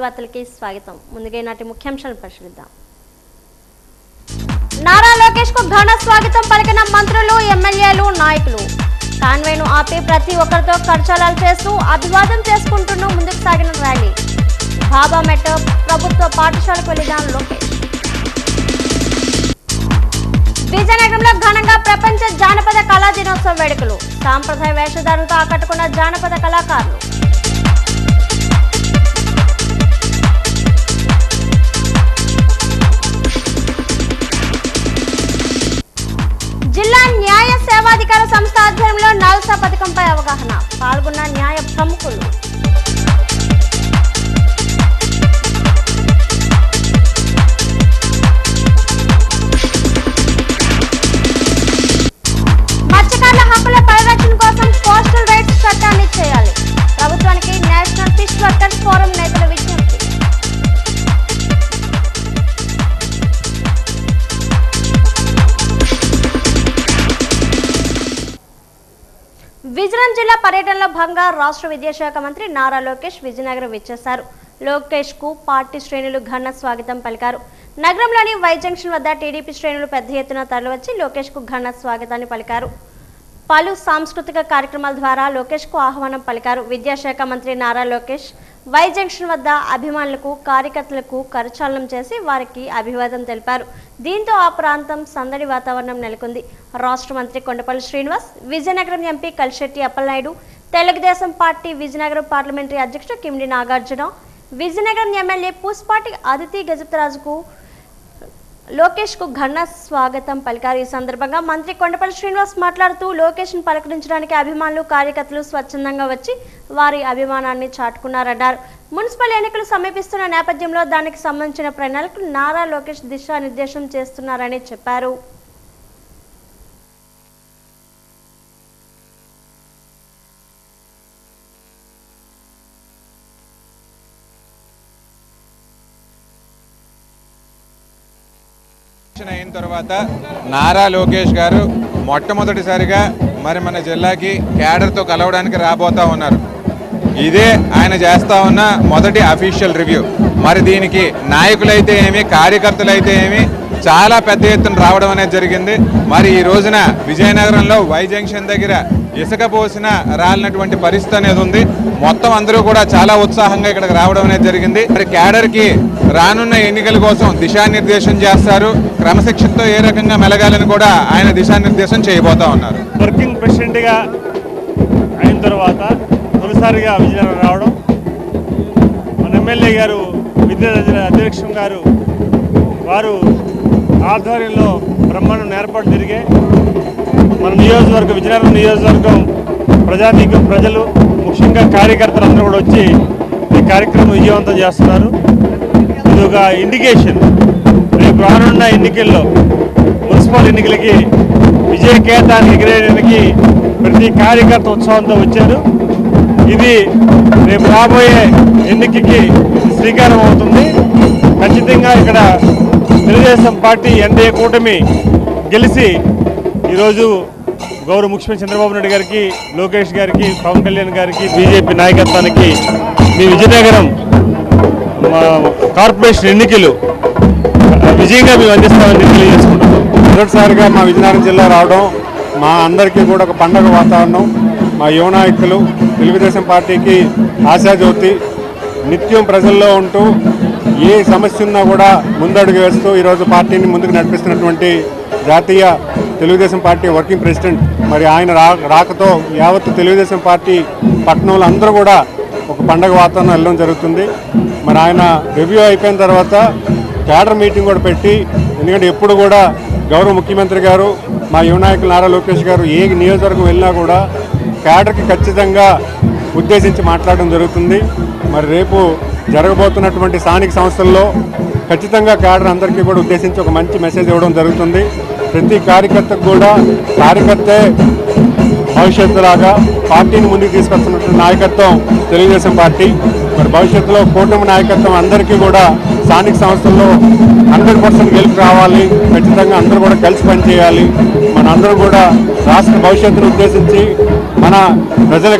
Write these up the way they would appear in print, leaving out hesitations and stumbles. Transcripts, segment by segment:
వార్తలకి స్వాగతం. ముందుగా నాటి ముఖ్యాంశాలను పరిశీలిద్దాం. నారా లోకేష్ కు ఘన స్వాగతం పలికిన మంత్రులు, ఎమ్మెల్యేలు, నాయకులు. కాన్వేను ఆపి ప్రతి ఒక్కరితో కరచాలనాలు చేస్తూ అభివాదం చేసుకుంటూ ముందుకు సాగిన ర్యాలీ. బాబా మెట్ట ప్రభుత్వ పాఠశాలకు వెళ్లిన లోకేష్. విజయనగరంలో ఘనంగా ప్రపంచ జానపద కళా దినోత్సవ వేడుకలు. సాంప్రదాయ వేషధారణతో ఆకట్టుకున్న జానపద కళాకారులు. జిల్లా న్యాయ సేవాధికార సంస్థ ఆధ్వర్యంలో నల్సా పథకంపై అవగాహన. పాల్గొన్న న్యాయ ప్రముఖులు. మత్స్యకారుల హక్కుల పరిరక్షణ కోసం కోస్టల్ రైట్స్ చట్టాన్ని చేయాలి. ప్రభుత్వానికి నేషనల్ ఫిష్ వర్కర్స్ ఫోరం నేతల విజ్ఞప్తి. విజయనగరం జిల్లా పర్యటనలో భాగంగా రాష్ట్ర విద్యాశాఖ మంత్రి నారా లోకేష్ విజయనగరం విచ్చేశారు. లోకేష్ కు పార్టీ శ్రేణులు ఘన స్వాగతం పలికారు. నగరంలోని వై జంక్షన్ వద్ద టీడీపీ శ్రేణులు పెద్ద ఎత్తున తరలివచ్చి లోకేష్ కు ఘన స్వాగతాన్ని పలికారు. పలు సాంస్కృతిక కార్యక్రమాల ద్వారా లోకేష్ కు ఆహ్వానం పలికారు. విద్యాశాఖ మంత్రి నారా లోకేష్ వై జంక్షన్ వద్ద అభిమానులకు, కార్యకర్తలకు కరచాలనం చేసి వారికి అభివాదం తెలిపారు. దీంతో ఆ ప్రాంతం సందడి వాతావరణం నెలకొంది. రాష్ట్ర మంత్రి Kondapalli Srinivas, Vizianagaram MP Kalisetti Appalanaidu, Telugu Desam party Vizianagaram parliamentary అధ్యక్షుడు కిమిడి నాగార్జున, విజయనగరం ఎమ్మెల్యే పూసపాటి అదితి గజపతిరాజుకు లోకేష్ కు ఘన స్వాగతం పలికారు. ఈ సందర్భంగా మంత్రి కొండపల్లి శ్రీనివాస్ మాట్లాడుతూ లోకేష్ ను పలకరించడానికి అభిమానులు, కార్యకర్తలు స్వచ్ఛందంగా వచ్చి వారి అభిమానాన్ని చాటుకున్నారన్నారు. మున్సిపల్ ఎన్నికలు సమీపిస్తున్న నేపథ్యంలో దానికి సంబంధించిన ప్రణాళికలు నారా లోకేష్ దిశానిర్దేశం చేస్తున్నారని చెప్పారు. అయిన తర్వాత నారా లోకేష్ గారు మొట్టమొదటిసారిగా మరి మన జిల్లాకి క్యాడర్తో కలవడానికి రాబోతా ఉన్నారు. ఇదే ఆయన చేస్తా ఉన్న మొదటి అఫీషియల్ రివ్యూ. మరి దీనికి నాయకులైతే ఏమి, కార్యకర్తలైతే ఏమి చాలా పెద్ద ఎత్తున రావడం అనేది జరిగింది. మరి ఈ రోజున విజయనగరంలో వై జంక్షన్ దగ్గర ఇసుక పోసిన రాలినటువంటి పరిస్థితి అనేది ఉంది. మొత్తం అందరూ కూడా చాలా ఉత్సాహంగా ఇక్కడికి రావడం అనేది జరిగింది. మరి క్యాడర్కి రానున్న ఎన్నికల కోసం దిశానిర్దేశం చేస్తారు. క్రమశిక్షణతో ఏ రకంగా మెలగాలని కూడా ఆయన దిశానిర్దేశం చేయబోతా ఉన్నారు. వర్కింగ్ ప్రెసిడెంట్గా అయిన తర్వాత తొలిసారిగా విజయనగరం రావడం, మన ఎమ్మెల్యే గారు విద్యార్థి అధ్యక్షుడు గారు వారు ఆధ్వర్యంలో బ్రహ్మాండం ఏర్పాటు జరిగాయి. మన నియోజకవర్గం, విజయనగరం నియోజకవర్గం ప్రజానీకం, ప్రజలు, ముఖ్యంగా కార్యకర్తలు అందరూ కూడా వచ్చి ఈ కార్యక్రమం విజయవంతం చేస్తున్నారు. ఇది ఒక ఇండికేషన్. రేపు రానున్న ఎన్నికల్లో, మున్సిపల్ ఎన్నికలకి విజయ కేతాన్ని ఎగిరేయడానికి ప్రతి కార్యకర్త ఉత్సాహంతో వచ్చారు. ఇది రేపు రాబోయే ఎన్నికకి శ్రీకారం అవుతుంది. ఖచ్చితంగా ఇక్కడ తెలుగుదేశం పార్టీ ఎన్డీఏ కూటమి గెలిచి ఈరోజు గౌరవ ముఖ్యమంత్రి చంద్రబాబు నాయుడు గారికి, లోకేష్ గారికి, పవన్ కళ్యాణ్ గారికి, బీజేపీ నాయకత్వానికి మీ విజయనగరం కార్పొరేషన్ ఎన్నికలు విజయంగా మేము అందిస్తామని తెలియజేసుకుంటున్నాం. మొదటిసారిగా మా విజయనగరం జిల్లా రావడం మా అందరికీ కూడా ఒక పండగ వాతావరణం. మా యువ నాయకులు, తెలుగుదేశం పార్టీకి ఆశాజ్యోతి, నిత్యం ప్రజల్లో ఉంటూ ఏ సమస్య ఉన్నా కూడా ముందడుగు వేస్తూ ఈరోజు పార్టీని ముందుకు నడిపిస్తున్నటువంటి జాతీయ తెలుగుదేశం పార్టీ వర్కింగ్ ప్రెసిడెంట్, మరి ఆయన రాకతో యావత్తు తెలుగుదేశం పార్టీ పట్టణంలో అందరూ కూడా ఒక పండగ వాతావరణం వెళ్ళడం జరుగుతుంది. మరి ఆయన రివ్యూ అయిపోయిన తర్వాత క్యాడర్ మీటింగ్ కూడా పెట్టి, ఎందుకంటే ఎప్పుడు కూడా గౌరవ ముఖ్యమంత్రి గారు, మా యువ నాయకులు నారా లోకేష్ గారు ఏ నియోజకవర్గం వెళ్ళినా కూడా క్యాడర్కి ఖచ్చితంగా ఉద్దేశించి మాట్లాడడం జరుగుతుంది. మరి రేపు జరగబోతున్నటువంటి స్థానిక సంస్థల్లో ఖచ్చితంగా క్యాడర్ అందరికీ కూడా ఉద్దేశించి ఒక మంచి మెసేజ్ ఇవ్వడం జరుగుతుంది. ప్రతి కార్యకర్తకు కూడా కార్యకర్తే భవిష్యత్తులాగా పార్టీని ముందుకు తీసుకొస్తున్నటువంటి నాయకత్వం తెలుగుదేశం పార్టీ. మరి భవిష్యత్తులో కూటమి నాయకత్వం అందరికీ కూడా స్థానిక సంస్థల్లో 100% గెలుపు రావాలి. ఖచ్చితంగా అందరూ కూడా కలిసి పనిచేయాలి. మనందరూ కూడా రాష్ట్ర భవిష్యత్తును ఉద్దేశించి, మన ప్రజల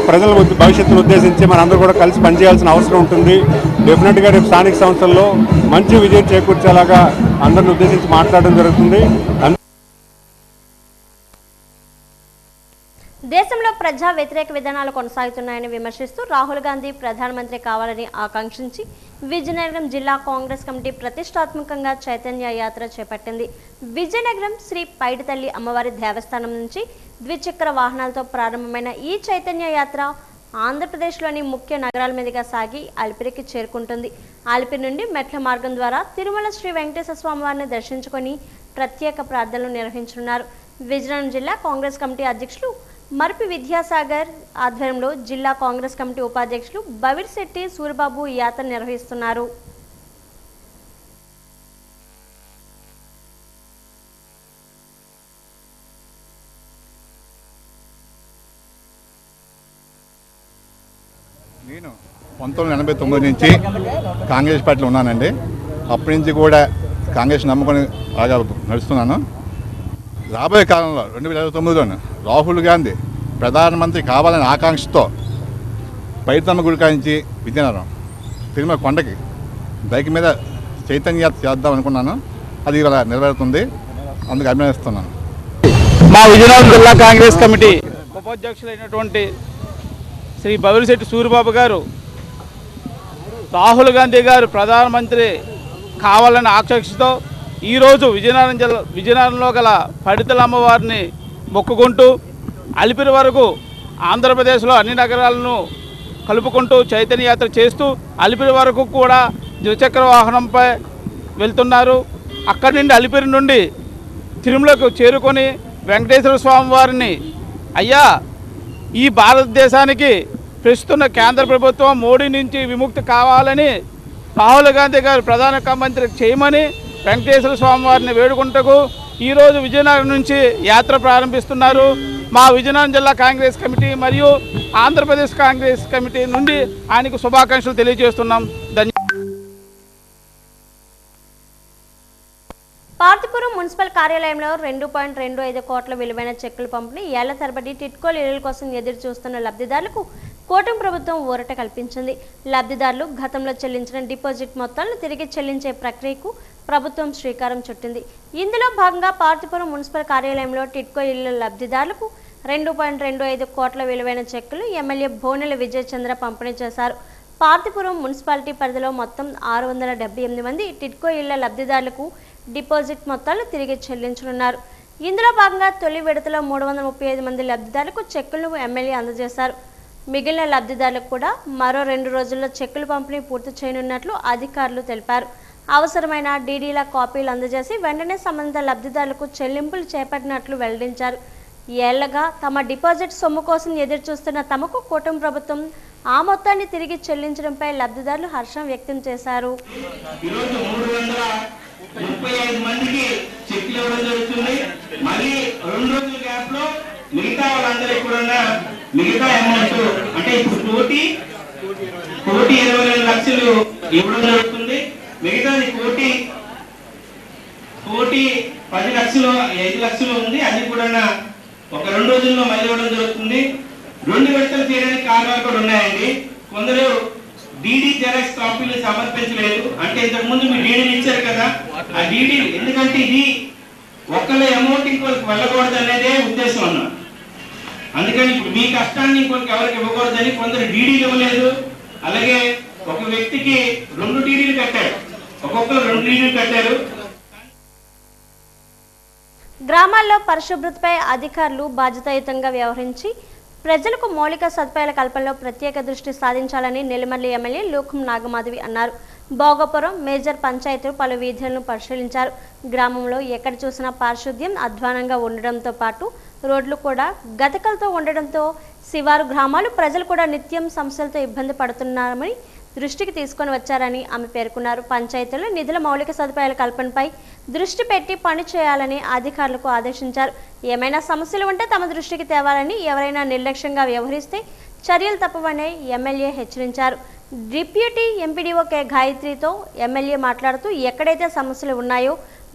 భవిష్యత్తును ఉద్దేశించి మనందరూ కూడా కలిసి పనిచేయాల్సిన అవసరం ఉంటుంది. డెఫినెట్గా రేపు స్థానిక సంస్థల్లో మంచి విజయం చేకూర్చేలాగా అందరిని ఉద్దేశించి మాట్లాడడం జరుగుతుంది. దేశంలో ప్రజా వ్యతిరేక విధానాలు కొనసాగుతున్నాయని విమర్శిస్తూ రాహుల్ గాంధీ ప్రధానమంత్రి కావాలని ఆకాంక్షించి విజయనగరం జిల్లా కాంగ్రెస్ కమిటీ ప్రతిష్టాత్మకంగా చైతన్య యాత్ర చేపట్టింది. విజయనగరం శ్రీ పైడితల్లి అమ్మవారి దేవస్థానం నుంచి ద్విచక్ర వాహనాలతో ప్రారంభమైన ఈ చైతన్య యాత్ర ఆంధ్రప్రదేశ్లోని ముఖ్య నగరాల మీదుగా సాగి అలిపిరికి చేరుకుంటుంది. అలిపిరి నుండి మెట్ల మార్గం ద్వారా తిరుమల శ్రీ వెంకటేశ్వర స్వామి వారిని దర్శించుకొని ప్రత్యేక ప్రార్థనలు నిర్వహించనున్నారు. విజయనగరం జిల్లా కాంగ్రెస్ కమిటీ అధ్యక్షులు మర్పి విద్యాసాగర్ ఆధ్వర్యంలో జిల్లా కాంగ్రెస్ కమిటీ ఉపాధ్యక్షులు బవిర్శెట్టి సూరిబాబు యాత్ర నిర్వహిస్తున్నారు. నేను 1989 నుంచి కాంగ్రెస్ పార్టీలో ఉన్నానండి. అప్పటి నుంచి కూడా కాంగ్రెస్ నమ్ముకొని బాగా నడుస్తున్నాను. రాబోయే కాలంలో 2029లో రాహుల్ గాంధీ ప్రధానమంత్రి కావాలనే ఆకాంక్షతో పైడితమ్మ గుడి కాంచి విజయనగరం తిరుమల కొండకి బైక్ మీద చైతన్య యాత్ర చేద్దాం అనుకున్నాను. అది ఇవాళ నెరవేరుతుంది. అందుకు అభినందిస్తున్నాను. మా విజయనగరం జిల్లా కాంగ్రెస్ కమిటీ ఉపాధ్యక్షులైనటువంటి శ్రీ బవిరిశెట్టి సూరిబాబు గారు రాహుల్ గాంధీ గారు ప్రధానమంత్రి కావాలని ఆకాంక్షతో ఈరోజు విజయనగరంలో గల పైడితల్లి అమ్మవారిని మొక్కుకుంటూ అలిపిరి వరకు ఆంధ్రప్రదేశ్లో అన్ని నగరాలను కలుపుకుంటూ చైతన్య యాత్ర చేస్తూ అలిపిరి వరకు కూడా ద్విచక్ర వాహనంపై వెళ్తున్నారు. అక్కడి నుండి అలిపిరి నుండి తిరుమలకు చేరుకొని వెంకటేశ్వర స్వామి వారిని అయ్యా ఈ భారతదేశానికి ప్రస్తుత కేంద్ర ప్రభుత్వం మోడీ నుంచి విముక్తి కావాలని రాహుల్ గాంధీ గారు ప్రధానమంత్రి చేయమని వెంకటేశ్వర స్వామి వారిని వేడుకుంటకు ఈరోజు విజయనగరం నుంచి యాత్ర ప్రారంభిస్తున్నారు. మా విజయనగరం జిల్లా కాంగ్రెస్ కమిటీ మరియు ఆంధ్రప్రదేశ్ కాంగ్రెస్ కమిటీ నుండి ఆయనకు శుభాకాంక్షలు తెలియజేస్తున్నాం. పార్తిపురం మున్సిపల్ కార్యాలయంలో 2.25 కోట్ల విలువైన చెక్కులు పంపిణీ ఏళ్ల తరబడి టిట్కోల ఇళ్ల కోసం ఎదురు చూస్తున్న లబ్ధిదారులకు కూటమి ప్రభుత్వం ఊరట కల్పించింది. లబ్ధిదారులు గతంలో చెల్లించిన డిపాజిట్ మొత్తాలను తిరిగి చెల్లించే ప్రక్రియకు ప్రభుత్వం శ్రీకారం చుట్టింది. ఇందులో భాగంగా పార్తిపురం మున్సిపల్ కార్యాలయంలో టిట్కో ఇళ్ల లబ్ధిదారులకు 2.25 కోట్ల విలువైన చెక్కులు ఎమ్మెల్యే బోనెల విజయచంద్ర పంపిణీ చేశారు. పార్తిపురం మున్సిపాలిటీ పరిధిలో మొత్తం 678 మంది టిట్కో ఇళ్ల లబ్ధిదారులకు డిపాజిట్ మొత్తాలు తిరిగి చెల్లించనున్నారు. ఇందులో భాగంగా తొలి విడతలో 335 మంది లబ్ధిదారులకు చెక్కులను ఎమ్మెల్యే అందజేశారు. మిగిలిన లబ్ధిదారులకు కూడా మరో 2 రోజుల్లో చెక్కులు పంపిణీ పూర్తి చేయనున్నట్లు అధికారులు తెలిపారు. అవసరమైన డీడీల కాపీలు అందజేసి వెంటనే సంబంధిత లబ్ధిదారులకు చెల్లింపులు చేపట్టినట్లు వెల్లడించారు. ఏళ్లగా తమ డిపాజిట్ సొమ్ము కోసం ఎదురు చూస్తున్న తమకు కూటమి ప్రభుత్వం ఆ మొత్తాన్ని తిరిగి చెల్లించడంపై లబ్ధిదారులు హర్షం వ్యక్తం చేశారు. 35 మందికి చెక్లు ఇవ్వడం జరుగుతుంది. మళ్ళీ 2 రోజుల గ్యాప్ లో మిగతా వాళ్ళందరికీ కూడా మిగతా అమౌంట్ అంటే ఇప్పుడు కోటి 22 లక్షలు ఇవ్వడం జరుగుతుంది. మిగతాది కోటి 10 లక్షలు 5 లక్షలు ఉంది. అది కూడా ఒక 2 రోజుల్లో మళ్ళీ ఇవ్వడం జరుగుతుంది. 2 విడతలు చేయడానికి కారణాలు కూడా ఉన్నాయండి. కొందరు డీడీ జెరాక్స్ కాపీలు సమర్పించలేదు. అంటే ఇంతకు ముందు మీరు డీడీలు ఇచ్చారు కదా, ఆ డీడీ ఎందుకంటే ఇది ఒక్కళ్ళ అమౌంట్ ఇంకొకరికి వెళ్ళకూడదు అనేదే ఉద్దేశం అన్న. అందుకని ఇప్పుడు మీ కష్టాన్ని ఇంకొకరికి ఎవరికి ఇవ్వకూడదని కొందరు డీడీలు ఇవ్వలేదు. అలాగే ఒక వ్యక్తికి 2 డీడీలు కట్టారు, ఒక్కొక్కరు 2 డీడీలు కట్టారు. గ్రామాల్లో పరిశుభ్రతపై అధికారులు బాధ్యతాయుతంగా వ్యవహరించి ప్రజలకు మౌలిక సదుపాయాల కల్పనలో ప్రత్యేక దృష్టి సాధించాలని నెల్లిమర్లి ఎమ్మెల్యే లోకం నాగమాధవి అన్నారు. భోగపురం మేజర్ పంచాయతీలు పలు వీధులను పరిశీలించారు. గ్రామంలో ఎక్కడ చూసినా పారిశుద్ధ్యం అధ్వానంగా ఉండడంతో పాటు రోడ్లు కూడా గతకలతో ఉండడంతో శివారు గ్రామాలు ప్రజలు కూడా నిత్యం సమస్యలతో ఇబ్బంది పడుతున్నారని దృష్టికి తీసుకొని వచ్చారని ఆమె పేర్కొన్నారు. పంచాయతీల్లో నిధుల మౌలిక సదుపాయాల కల్పనపై దృష్టి పెట్టి పని చేయాలని అధికారులకు ఆదేశించారు. ఏమైనా సమస్యలు ఉంటే తమ దృష్టికి తేవాలని, ఎవరైనా నిర్లక్ష్యంగా వ్యవహరిస్తే చర్యలు తప్పవని ఎమ్మెల్యే హెచ్చరించారు. డిప్యూటీ ఎంపీడీఓ కె గాయత్రితో ఎమ్మెల్యే మాట్లాడుతూ ఎక్కడైతే సమస్యలు ఉన్నాయో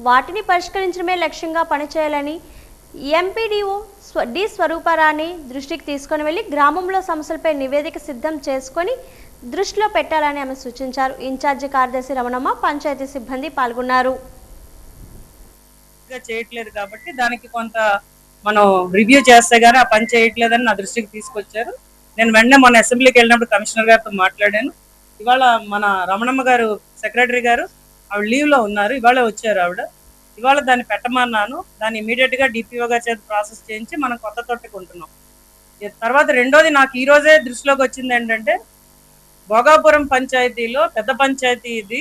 వాటిని పరిష్కరించడమే లక్ష్యంగా పనిచేయాలని ఎంపీడీఓ డి స్వరూపారాణి దృష్టికి తీసుకొని వెళ్లి గ్రామంలో సమస్యలపై నివేదిక సిద్ధం చేసుకొని దృష్టిలో పెట్టాలని ఆమె సూచించారు. ఇన్ఛార్జి కార్యదర్శి రమణమ్మ, పంచాయతీ సిబ్బంది పాల్గొన్నారు. చేయట్లేదు కాబట్టి దానికి కొంత మనం రివ్యూ చేస్తే గానీ ఆ పని చేయట్లేదని నా దృష్టికి తీసుకొచ్చారు. నేను వెంటనే మొన్న అసెంబ్లీకి వెళ్ళినప్పుడు కమిషనర్ గారితో మాట్లాడాను. ఇవాళ మన రమణమ్మ గారు సెక్రటరీ గారు ఆవిడ లీవ్ లో ఉన్నారు, ఇవాళ వచ్చారు ఆవిడ. ఇవాళ దాన్ని పెట్టమన్నాను. దాన్ని ఇమీడియట్ గా డిపిఓ గారి చేత ప్రాసెస్ చేయించి మనం కొత్త తొట్టుకుంటున్నాం. తర్వాత రెండోది నాకు ఈ రోజే దృష్టిలోకి వచ్చింది ఏంటంటే, భోగాపురం పంచాయతీలో పెద్ద పంచాయతీ ఇది,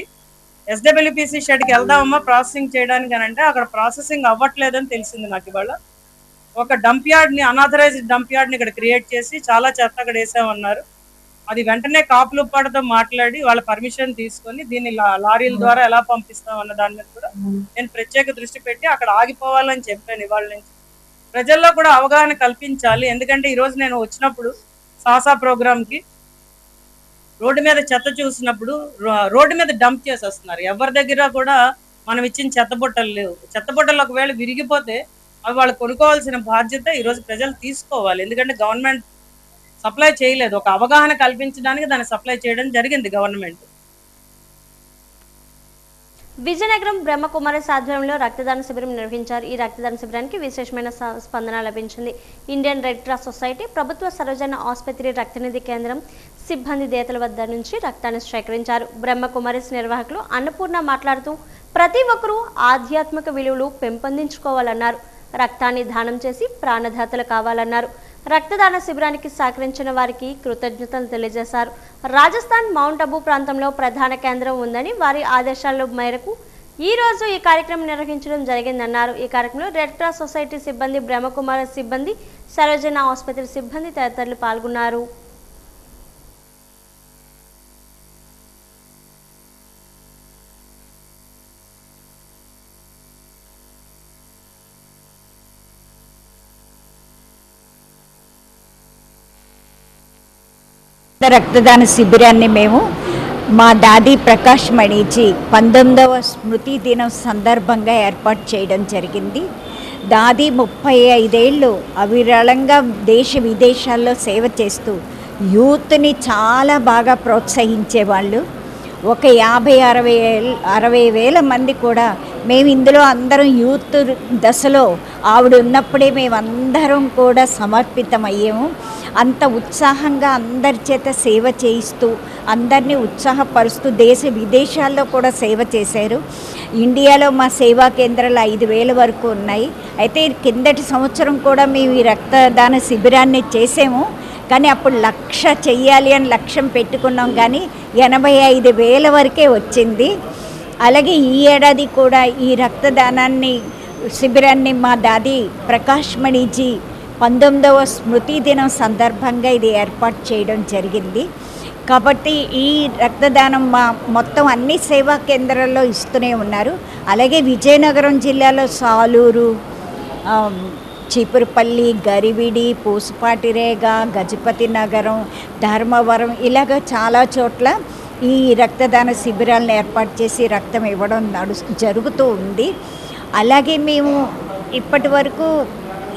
ఎస్డబ్ల్యూపీసీ షెడ్కి వెళ్దామమ్మా ప్రాసెసింగ్ చేయడానికి అని అంటే అక్కడ ప్రాసెసింగ్ అవ్వట్లేదని తెలిసింది నాకు. ఇవాళ ఒక డంప్ యార్డ్ని, అనాథరైజ్డ్ డంప్ యార్డ్ని ఇక్కడ క్రియేట్ చేసి చాలా చెత్త అక్కడ వేసామన్నారు. అది వెంటనే కాపులుప్పాడతో మాట్లాడి వాళ్ళ పర్మిషన్ తీసుకొని దీన్ని లారీల ద్వారా ఎలా పంపిస్తాం అన్న దాని మీద కూడా నేను ప్రత్యేక దృష్టి పెట్టి అక్కడ ఆగిపోవాలని చెప్పాను. ఇవాళ నుంచి ప్రజల్లో కూడా అవగాహన కల్పించాలి. ఎందుకంటే ఈరోజు నేను వచ్చినప్పుడు సాసా ప్రోగ్రామ్కి రోడ్డు మీద చెత్త చూసినప్పుడు రోడ్డు మీద డంప్ చేసి వస్తున్నారు. ఎవరి దగ్గర కూడా మనం ఇచ్చిన చెత్తబుట్టలు లేవు. చెత్తబుట్టలు ఒకవేళ విరిగిపోతే అవి వాళ్ళు కొనుక్కోవాల్సిన బాధ్యత ఈరోజు ప్రజలు తీసుకోవాలి. ఎందుకంటే గవర్నమెంట్ సప్లై చేయలేదు. ఒక అవగాహన కల్పించడానికి దాన్ని సప్లై చేయడం జరిగింది గవర్నమెంట్. విజయనగరం బ్రహ్మకుమారి ఆధ్వర్యంలో రక్తదాన శిబిరం నిర్వహించారు. ఈ రక్తదాన శిబిరానికి విశేషమైన స్పందన లభించింది. ఇండియన్ రెడ్ క్రాస్ సొసైటీ, ప్రభుత్వ సర్వజన ఆసుపత్రి రక్తనిధి కేంద్రం సిబ్బంది దేతల వద్ద నుంచి రక్తాన్ని సేకరించారు. బ్రహ్మకుమారి నిర్వాహకులు అన్నపూర్ణ మాట్లాడుతూ ప్రతి ఒక్కరూ ఆధ్యాత్మిక విలువలు పెంపొందించుకోవాలన్నారు. రక్తాన్ని దానం చేసి ప్రాణదాతలు కావాలన్నారు. రక్తదాన శిబిరానికి సహకరించిన వారికి కృతజ్ఞతలు తెలియజేశారు. రాజస్థాన్ మౌంట్ అబూ ప్రాంతంలో ప్రధాన కేంద్రం ఉందని వారి ఆదేశాల మేరకు ఈ రోజు ఈ కార్యక్రమం నిర్వహించడం జరిగిందన్నారు. ఈ కార్యక్రమంలో రెడ్ క్రాస్ సొసైటీ సిబ్బంది, బ్రహ్మకుమారి సిబ్బంది, సర్వజన ఆసుపత్రి సిబ్బంది తదితరులు పాల్గొన్నారు. రక్తదాన శిబిరాన్ని మేము మా దాది ప్రకాష్ మణిజీ 19వ స్మృతి దినం సందర్భంగా ఏర్పాటు చేయడం జరిగింది. దాది 35 ఏళ్ళు అవిరళంగా దేశ విదేశాల్లో సేవ చేస్తూ యూత్ని చాలా బాగా ప్రోత్సహించేవాళ్ళు. ఒక 50-60 వేల మంది కూడా మేము ఇందులో అందరం యూత్ దశలో ఆవిడ ఉన్నప్పుడే మేమందరం కూడా సమర్పితమయ్యాము. అంత ఉత్సాహంగా అందరి చేత సేవ చేయిస్తూ అందరినీ ఉత్సాహపరుస్తూ దేశ విదేశాల్లో కూడా సేవ చేశారు. ఇండియాలో మా సేవా కేంద్రాలు 5,000 వరకు ఉన్నాయి. అయితే కిందటి సంవత్సరం కూడా మేము ఈ రక్తదాన శిబిరాన్ని చేసాము. కానీ అప్పుడు 1,00,000 చెయ్యాలి అని లక్ష్యం పెట్టుకున్నాం, కానీ 85,000 వరకే వచ్చింది. అలాగే ఈ ఏడాది కూడా ఈ రక్తదానాన్ని శిబిరాన్ని మా దాది ప్రకాష్ మణిజీ 19వ స్మృతి దినం సందర్భంగా ఇది ఏర్పాటు చేయడం జరిగింది. కాబట్టి ఈ రక్తదానం మొత్తం అన్ని సేవా కేంద్రాల్లో ఇస్తూనే ఉన్నారు. అలాగే విజయనగరం జిల్లాలో సాలూరు, చీపురుపల్లి, గరివిడి, పూసపాటిరేగ, గజపతి నగరం, ధర్మవరం ఇలాగ చాలా చోట్ల ఈ రక్తదాన శిబిరాలను ఏర్పాటు చేసి రక్తం ఇవ్వడం జరుగుతూ ఉంది. అలాగే మేము ఇప్పటి వరకు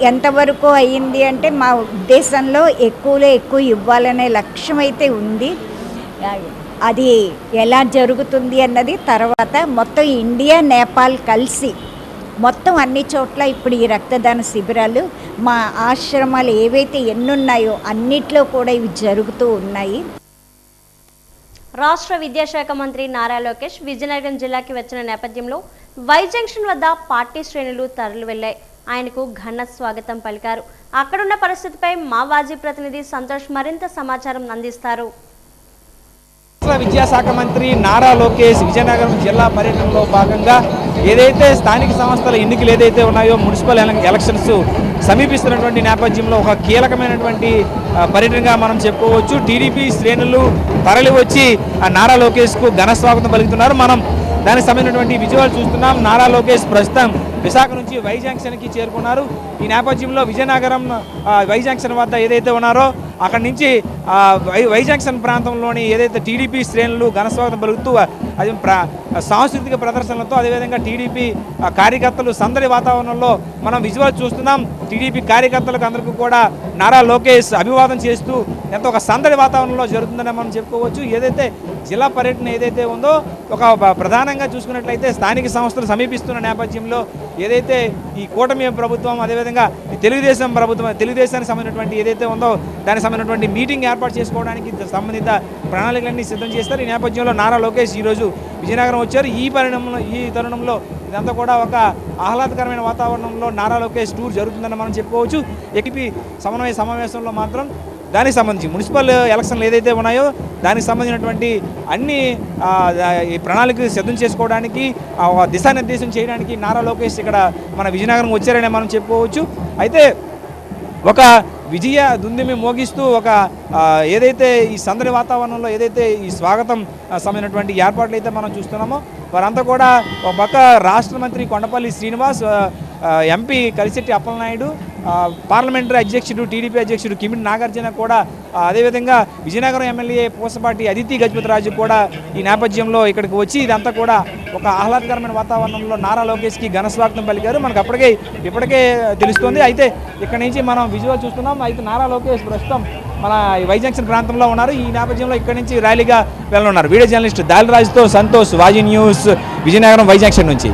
ఎంతవరకు అయ్యింది అంటే మా ఉద్దేశంలో ఎక్కువలో ఎక్కువ ఇవ్వాలనే లక్ష్యం అయితే ఉంది. అది ఎలా జరుగుతుంది అన్నది తర్వాత మొత్తం ఇండియా, నేపాల్ కలిసి మొత్తం అన్ని చోట్ల ఇప్పుడు ఈ రక్తదాన శిబిరాలు మా ఆశ్రమాలు ఏవైతే ఎన్నున్నాయో అన్నిట్లో కూడా ఇవి జరుగుతూ ఉన్నాయి. రాష్ట్ర విద్యాశాఖ మంత్రి నారా లోకేష్ విజయనగరం జిల్లాకి వచ్చిన నేపథ్యంలో వై జంక్షన్ వద్ద పార్టీ శ్రేణులు తరలి వెళ్లాయి. ఆయనకు ఘన స్వాగతం పలికారు. అక్కడున్న పరిస్థితిపై మా వాజీ ప్రతినిధి సంతోష్ మరింత సమాచారం అందిస్తారు. విద్యాశాఖ మంత్రి నారా లోకేష్ విజయనగరం జిల్లా పర్యటనలో భాగంగా ఏదైతే స్థానిక సంస్థల ఎన్నికలు ఏదైతే ఉన్నాయో మున్సిపల్ ఎలక్షన్స్ సమీపిస్తున్నటువంటి నేపథ్యంలో ఒక కీలకమైనటువంటి పర్యటనగా మనం చెప్పుకోవచ్చు. టీడీపీ శ్రేణులు తరలి వచ్చి నారా లోకేష్కు ఘన స్వాగతం పలుకుతున్నారు. మనం దానికి సంబంధించినటువంటి విజువల్ చూస్తున్నాం. నారా లోకేష్ ప్రస్తుతం విశాఖ నుంచి వై జంక్షన్కి చేరుకున్నారు. ఈ నేపథ్యంలో విజయనగరం వై జంక్షన్ వద్ద ఏదైతే ఉన్నారో అక్కడి నుంచి వై జంక్షన్ ప్రాంతంలోని ఏదైతే టీడీపీ శ్రేణులు ఘనస్వాగతం పలుకుతూ అది సాంస్కృతిక ప్రదర్శనలతో అదేవిధంగా టీడీపీ కార్యకర్తలు సందడి వాతావరణంలో మనం విజువల్ చూస్తున్నాం. టీడీపీ కార్యకర్తలకు అందరికీ కూడా నారా లోకేష్ అభివాదం చేస్తూ ఎంతో ఒక సందడి వాతావరణంలో జరుగుతుందని మనం చెప్పుకోవచ్చు. ఏదైతే జిల్లా పర్యటన ఏదైతే ఉందో ఒక ప్రధానంగా చూసుకున్నట్లయితే స్థానిక సంస్థలు సమీపిస్తున్న నేపథ్యంలో ఏదైతే ఈ కూటమి ప్రభుత్వం అదేవిధంగా తెలుగుదేశం ప్రభుత్వం తెలుగుదేశానికి సంబంధించినటువంటి ఏదైతే ఉందో దానికి సంబంధించినటువంటి మీటింగ్ ఏర్పాటు చేసుకోవడానికి సంబంధిత ప్రణాళికలన్నీ సిద్ధం చేస్తారు. ఈ నేపథ్యంలో నారా లోకేష్ ఈరోజు విజయనగరం వచ్చారు. ఈ తరుణంలో ఇదంతా కూడా ఒక ఆహ్లాదకరమైన వాతావరణంలో నారా లోకేష్ టూర్ జరుగుతుందని మనం చెప్పుకోవచ్చు. ఏపీ సమన్వయ సమావేశంలో మాత్రం దానికి సంబంధించి మున్సిపల్ ఎలక్షన్లు ఏదైతే ఉన్నాయో దానికి సంబంధించినటువంటి అన్ని ప్రణాళిక సిద్ధం చేసుకోవడానికి దిశానిర్దేశం చేయడానికి నారా లోకేష్ ఇక్కడ మన విజయనగరం వచ్చారని మనం చెప్పుకోవచ్చు. అయితే ఒక విజయ దుందిమి మోగిస్తూ ఒక ఏదైతే ఈ సందడి వాతావరణంలో ఏదైతే ఈ స్వాగతం సంబంధించినటువంటి ఏర్పాట్లు అయితే మనం చూస్తున్నామో వారంతా కూడా ఒక పక్క రాష్ట్ర మంత్రి కొండపల్లి శ్రీనివాస్, ఎంపీ కలిశెట్టి అప్పలనాయుడు, పార్లమెంటరీ అధ్యక్షుడు టీడీపీ అధ్యక్షుడు కిమిడి నాగార్జున కూడా అదేవిధంగా విజయనగరం ఎమ్మెల్యే పూసపాటి అదితి గజపతిరాజు కూడా ఈ నేపథ్యంలో ఇక్కడికి వచ్చి ఇదంతా కూడా ఒక ఆహ్లాదకరమైన వాతావరణంలో నారా లోకేష్కి ఘనస్వాగతం పలికారు. మనకు ఇప్పటికే తెలుస్తోంది. అయితే ఇక్కడ నుంచి మనం విజువల్ చూస్తున్నాం. అయితే నారా లోకేష్ ప్రస్తుతం మన వై జంక్షన్ ప్రాంతంలో ఉన్నారు. ఈ నేపథ్యంలో ఇక్కడ నుంచి ర్యాలీగా వెళ్ళనున్నారు. వీడియో జర్నలిస్ట్ దాలిరాజుతో Santosh, Vaji news, Vizianagaram Y junction నుంచి.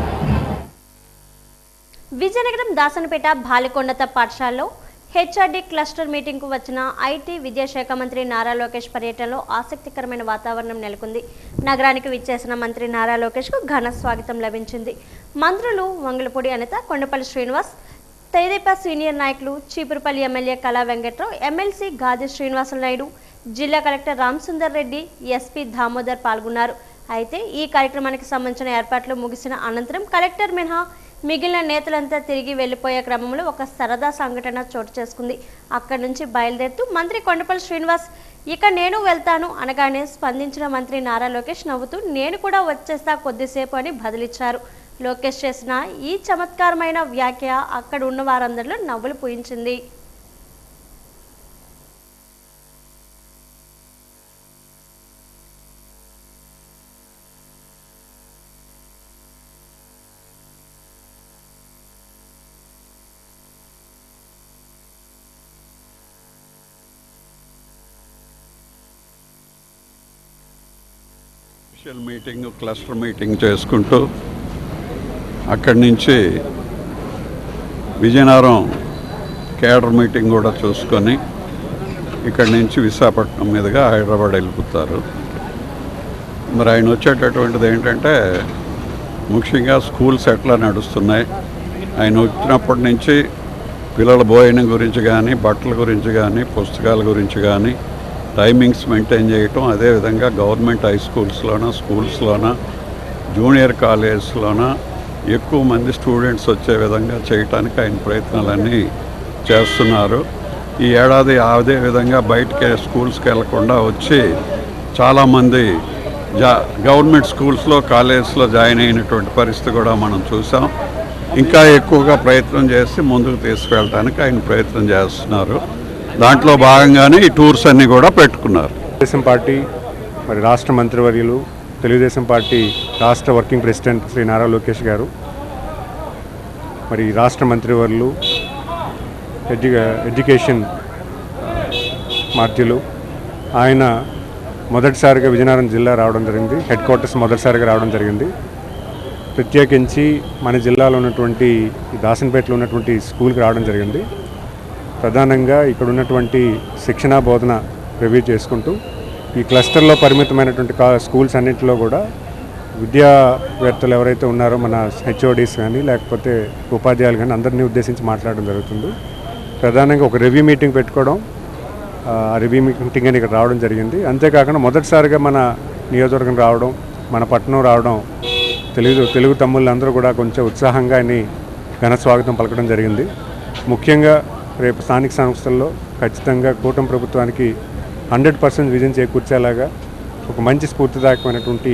విజయనగరం దాసనపేట బాలికొండత పాఠశాలలో హెచ్ఆర్డీ క్లస్టర్ మీటింగ్కు వచ్చిన ఐటీ విద్యాశాఖ మంత్రి నారా లోకేష్ పర్యటనలో ఆసక్తికరమైన వాతావరణం నెలకొంది. నగరానికి విచ్చేసిన మంత్రి నారా లోకేష్కు ఘన స్వాగతం లభించింది. మంత్రులు వంగలపూడి అనిత, కొండపల్లి శ్రీనివాస్, తెదేపా సీనియర్ నాయకులు, చీపురుపల్లి ఎమ్మెల్యే కళా వెంకట్రావు, ఎమ్మెల్సీ గాది శ్రీనివాసులు నాయుడు, జిల్లా కలెక్టర్ రామసుందర్ రెడ్డి, ఎస్పీ దామోదర్ పాల్గొన్నారు. అయితే ఈ కార్యక్రమానికి సంబంధించిన ఏర్పాట్లు ముగిసిన అనంతరం కలెక్టర్ మినహా మిగిలిన నేతలంతా తిరిగి వెళ్లిపోయే క్రమంలో ఒక సరదా సంఘటన చోటు చేసుకుంది. అక్కడి నుంచి బయలుదేరుతూ మంత్రి కొండపల్లి శ్రీనివాస్ ఇక నేను వెళ్తాను అనగానే స్పందించిన మంత్రి నారా లోకేష్ నవ్వుతూ నేను కూడా వచ్చేస్తా కొద్దిసేపు అని బదిలిచ్చారు. లోకేష్ చేసిన ఈ చమత్కారమైన వ్యాఖ్య అక్కడ ఉన్న వారందరిలో నవ్వులు పూయించింది. మీటింగ్ క్లస్టర్ మీటింగ్ చేసుకుంటూ అక్కడి నుంచి విజయనగరం కేడర్ మీటింగ్ కూడా చూసుకొని ఇక్కడి నుంచి విశాఖపట్నం మీదుగా హైదరాబాద్ వెళ్ళిపోతారు. మరి ఆయన వచ్చేటటువంటిది ఏంటంటే ముఖ్యంగా స్కూల్స్ ఎట్లా నడుస్తున్నాయి, ఆయన వచ్చినప్పటి నుంచి పిల్లల భోజనం గురించి కానీ, బట్టల గురించి కానీ, పుస్తకాల గురించి కానీ టైమింగ్స్ మెయింటైన్ చేయటం, అదేవిధంగా గవర్నమెంట్ హై స్కూల్స్లోన జూనియర్ కాలేజెస్లోన ఎక్కువ మంది స్టూడెంట్స్ వచ్చే విధంగా చేయటానికి ఆయన ప్రయత్నాలన్నీ చేస్తున్నారు. ఈ ఏడాది అదే విధంగా బయటికి స్కూల్స్కి వెళ్లకుండా వచ్చి చాలామంది గవర్నమెంట్ స్కూల్స్లో కాలేజెస్లో జాయిన్ అయినటువంటి పరిస్థితి కూడా మనం చూసాం. ఇంకా ఎక్కువగా ప్రయత్నం చేసి ముందుకు తీసుకువెళ్ళడానికి ఆయన ప్రయత్నం చేస్తున్నారు. దాంట్లో భాగంగానే ఈ టూర్స్ అన్నీ కూడా పెట్టుకున్నారు. తెలుగుదేశం పార్టీ మరి రాష్ట్ర మంత్రివర్యులు, తెలుగుదేశం పార్టీ రాష్ట్ర వర్కింగ్ ప్రెసిడెంట్ శ్రీ నారా లోకేష్ గారు, మరి రాష్ట్ర మంత్రివర్యులు, ఎడ్యుకేషన్ మార్చులు, ఆయన మొదటిసారిగా విజయనగరం జిల్లా రావడం జరిగింది. హెడ్ క్వార్టర్స్ మొదటిసారిగా రావడం జరిగింది. ప్రత్యేకించి మన జిల్లాలో ఉన్నటువంటి దాసన్పేటలో ఉన్నటువంటి స్కూల్కి రావడం జరిగింది. ప్రధానంగా ఇక్కడ ఉన్నటువంటి శిక్షణా బోధన రివ్యూ చేసుకుంటూ ఈ క్లస్టర్లో పరిమితమైనటువంటి స్కూల్స్ అన్నింటిలో కూడా విద్యావేత్తలు ఎవరైతే ఉన్నారో మన హెచ్ఓడీస్ కానీ లేకపోతే ఉపాధ్యాయులు కానీ అందరినీ ఉద్దేశించి మాట్లాడడం జరుగుతుంది. ప్రధానంగా ఒక రివ్యూ మీటింగ్ పెట్టుకోవడం, ఆ రివ్యూ మీటింగ్ అని ఇక్కడ రావడం జరిగింది. అంతేకాకుండా మొదటిసారిగా మన నియోజకవర్గం రావడం, మన పట్టణం రావడం, తెలుగు తమ్ముళ్ళందరూ కూడా కొంచెం ఉత్సాహంగా ఆయన్ని ఘన స్వాగతం పలకడం జరిగింది. ముఖ్యంగా రేపు స్థానిక సంస్థల్లో ఖచ్చితంగా కూటమి ప్రభుత్వానికి 100% విజయం చేకూర్చేలాగా ఒక మంచి స్ఫూర్తిదాయకమైనటువంటి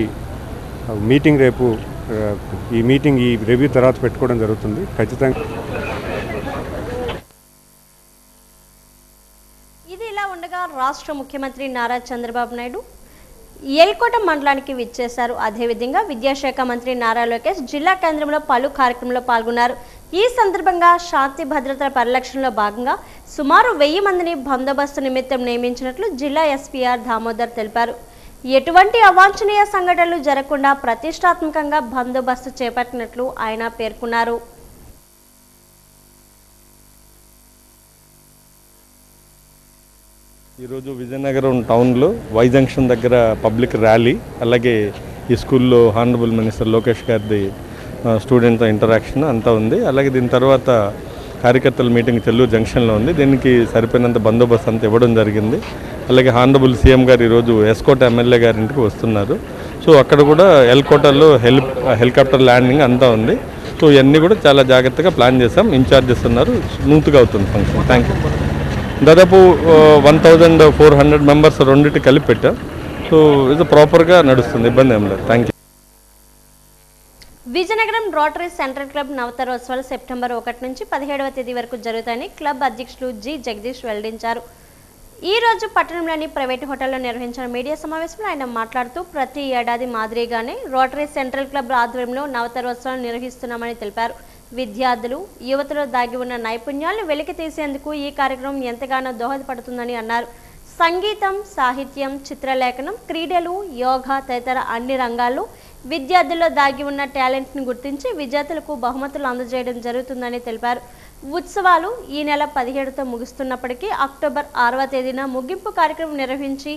మీటింగ్ రేపు ఈ మీటింగ్ ఈ రివ్యూ తర్వాత పెట్టుకోవడం జరుగుతుంది. ఖచ్చితంగా ఇది ఇలా ఉండగా రాష్ట్ర ముఖ్యమంత్రి నారా చంద్రబాబు నాయుడు ఎల్కోట మండలానికి విచ్చేశారు. అదేవిధంగా విద్యాశాఖ మంత్రి నారా లోకేష్ జిల్లా కేంద్రంలో పలు కార్యక్రమంలో పాల్గొన్నారు. ఈ సందర్భంగా శాంతి భద్రతల పరిరక్షణలో భాగంగా సుమారు 1000 మందిని బందోబస్తు నిమిత్తం నియమించినట్లు జిల్లా ఎస్పీఆర్ దామోదర్ తెలిపారు. ఎటువంటి అవాంఛనీయ సంఘటనలు జరగకుండా ప్రతిష్టాత్మకంగా బందోబస్తు చేపట్టినట్లు ఆయన పేర్కొన్నారు. ఈరోజు విజయనగరం టౌన్లో వై జంక్షన్ దగ్గర పబ్లిక్ ర్యాలీ, అలాగే ఈ స్కూల్లో హానరబుల్ మినిస్టర్ లోకేష్ గారిది స్టూడెంట్తో ఇంటరాక్షన్ అంతా ఉంది. అలాగే దీని తర్వాత కార్యకర్తల మీటింగ్ చెల్లూరు జంక్షన్లో ఉంది. దీనికి సరిపోయినంత బందోబస్తు అంతా ఇవ్వడం జరిగింది. అలాగే హానరబుల్ సీఎం గారు ఈరోజు ఎస్కోట ఎమ్మెల్యే గారింటికి వస్తున్నారు. సో అక్కడ కూడా ఎల్కోటలో హెలికాప్టర్ ల్యాండింగ్ అంతా ఉంది. సో ఇవన్నీ కూడా చాలా జాగ్రత్తగా ప్లాన్ చేసాం. ఇన్ఛార్జెస్ ఉన్నారు. స్మూత్గా అవుతుంది ఫంక్షన్. Thank you. దాదాపు 1400 మెంబర్స్ రెండింటి కలిపి పెట్టాం. సో ఇది ప్రాపర్గా నడుస్తుంది, ఇబ్బంది ఏం లేదు. Thank you. Vizianagaram Rotary Central Club నవతరోత్సవాలు సెప్టెంబర్ 1 నుంచి 17వ తేదీ వరకు జరుగుతాయని క్లబ్ అధ్యక్షులు జి జగదీష్ వెల్లడించారు. ఈ రోజు పట్టణంలోని ప్రైవేటు హోటల్లో నిర్వహించిన మీడియా సమావేశంలో ఆయన మాట్లాడుతూ ప్రతి ఏడాది మాదిరిగానే రోటరీ సెంట్రల్ క్లబ్ ఆధ్వర్యంలో నవతరోత్సవాలు నిర్వహిస్తున్నామని తెలిపారు. విద్యార్థులు యువతలో దాగి ఉన్న నైపుణ్యాలను వెలికి తీసేందుకు ఈ కార్యక్రమం ఎంతగానో దోహదపడుతుందని అన్నారు. సంగీతం, సాహిత్యం, చిత్రలేఖనం, క్రీడలు, యోగా తదితర అన్ని రంగాల్లో విద్యార్థుల్లో దాగి ఉన్న టాలెంట్ను గుర్తించి విద్యార్థులకు బహుమతులు అందజేయడం జరుగుతుందని తెలిపారు. ఉత్సవాలు ఈ నెల 17తో ముగుస్తున్నప్పటికీ అక్టోబర్ 6వ తేదీన ముగింపు కార్యక్రమం నిర్వహించి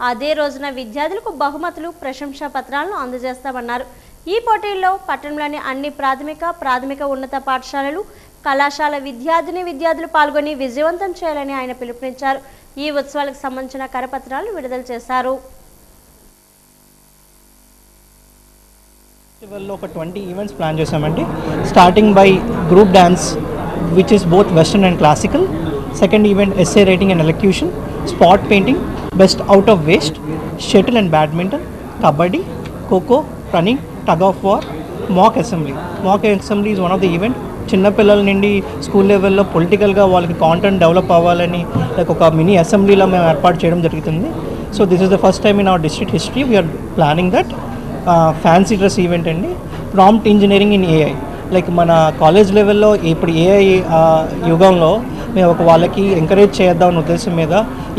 అదే రోజున విద్యార్థులకు బహుమతులు, ప్రశంసా పత్రాలను అందజేస్తామన్నారు. ఈ పోటీల్లో పట్టణంలోని అన్ని ప్రాథమిక ఉన్నత పాఠశాలలు, కళాశాల విద్యార్థులు పాల్గొని విజయవంతం చేయాలని ఆయన పిలుపునిచ్చారు. ఈ ఉత్సవాలకు సంబంధించిన కరపత్రాలు విడుదల చేశారు. ఫెస్టివల్లో ఒక 20 ఈవెంట్స్ ప్లాన్ చేశామండి. Starting by group dance which is both western and classical. Second event essay writing and elocution, spot painting, best out of waste, shuttle and badminton, kabaddi, kho kho, running, tug of war, mock assembly. Mock assembly is one of the event. చిన్నపిల్లల నుండి school లెవెల్లో పొలిటికల్గా వాళ్ళకి content develop అవ్వాలని like ఒక mini అసెంబ్లీలో మేము ఏర్పాటు చేయడం జరుగుతుంది. So this is the first time in our district history we're planning that. Fancy dress event అండి. Prompt engineering in AI, like మన కాలేజ్ లెవెల్లో ఇప్పుడు ఏఐ యుగంలో మేము వాళ్ళకి ఎంకరేజ్ చేద్దామన్న ఉద్దేశం మీద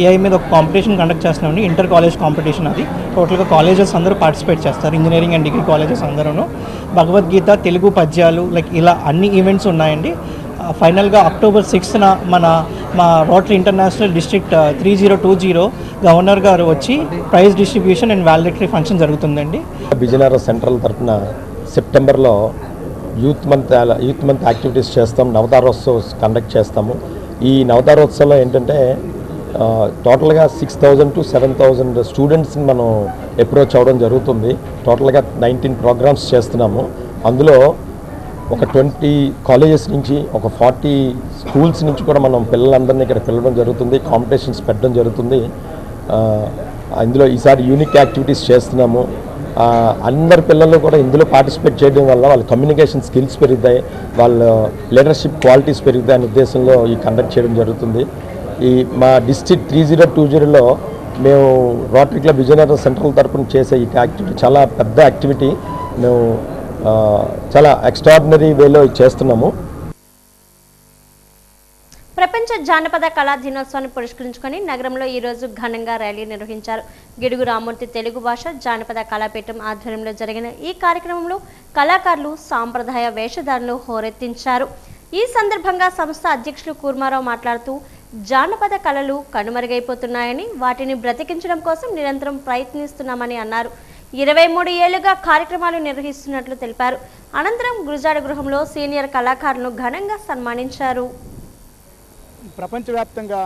ఏఐ మీద ఒక కాంపిటీషన్ కండక్ట్ చేస్తున్నామండి. Inter college competition. అది టోటల్గా కాలేజెస్ అందరూ పార్టిసిపేట్ చేస్తారు, ఇంజనీరింగ్ అండ్ డిగ్రీ కాలేజెస్ అందరూ. భగవద్గీత, తెలుగు పద్యాలు, లైక్ ఇలా అన్ని ఈవెంట్స్ ఉన్నాయండి. ఫైనల్గా అక్టోబర్ 6న మా రోటరీ ఇంటర్నేషనల్ డిస్ట్రిక్ట్ 3020 గవర్నర్ గారు వచ్చి ప్రైజ్ డిస్ట్రిబ్యూషన్ అండ్ వాలిడేటరీ ఫంక్షన్ జరుగుతుందండి. విజయనగరం సెంట్రల్ తరఫున సెప్టెంబర్లో యూత్ మంత్ యాక్టివిటీస్ చేస్తాం. నవతారోత్సవ్ కండక్ట్ చేస్తాము. ఈ నవతారోత్సవంలో ఏంటంటే టోటల్గా 6000 to 7000 స్టూడెంట్స్ని మనం అప్రోచ్ అవ్వడం జరుగుతుంది. టోటల్గా 19 ప్రోగ్రామ్స్ చేస్తున్నాము. అందులో ఒక 20 కాలేజెస్ నుంచి, ఒక 40 స్కూల్స్ నుంచి కూడా మనం పిల్లలందరినీ ఇక్కడ పిలవడం జరుగుతుంది. కాంపిటీషన్స్ పెట్టడం జరుగుతుంది. ఇందులో ఈసారి యూనిక్ యాక్టివిటీస్ చేస్తున్నాము. అందరి పిల్లలు కూడా ఇందులో పార్టిసిపేట్ చేయడం వల్ల వాళ్ళ కమ్యూనికేషన్ స్కిల్స్ పెరుగుతాయి, వాళ్ళ లీడర్షిప్ క్వాలిటీస్ పెరుగుతాయి అనే ఉద్దేశంలో ఈ కండక్ట్ చేయడం జరుగుతుంది. ఈ మా డిస్ట్రిక్ట్ 3020లో మేము రోటరీ క్లబ్ విజయనగరం సెంట్రల్ తరఫున చేసే ఈ యాక్టివిటీ చాలా పెద్ద యాక్టివిటీ. మేము చాలా ఎక్స్ట్రాడినరీ వేలో చేస్తున్నాము. ప్రపంచ జానపద కళా దినోత్సవాన్ని పురస్కరించుకొని నగరంలో ఈరోజు ఘనంగా ర్యాలీ నిర్వహించారు. గిడుగు రామూర్తి తెలుగు భాష జానపద కళాపీఠం ఆధ్వర్యంలో జరిగిన ఈ కార్యక్రమంలో కళాకారులు సాంప్రదాయ వేషధారణలు హోరెత్తించారు. ఈ సందర్భంగా సంస్థ అధ్యక్షులు కూర్మారావు మాట్లాడుతూ జానపద కళలు కనుమరుగైపోతున్నాయని, వాటిని బ్రతికించడం కోసం నిరంతరం ప్రయత్నిస్తున్నామని అన్నారు. 23 ఏళ్లుగా కార్యక్రమాలు నిర్వహిస్తున్నట్లు తెలిపారు. అనంతరం గురుజాడ గృహంలో సీనియర్ కళాకారులను ఘనంగా సన్మానించారు. ప్రపంచవ్యాప్తంగా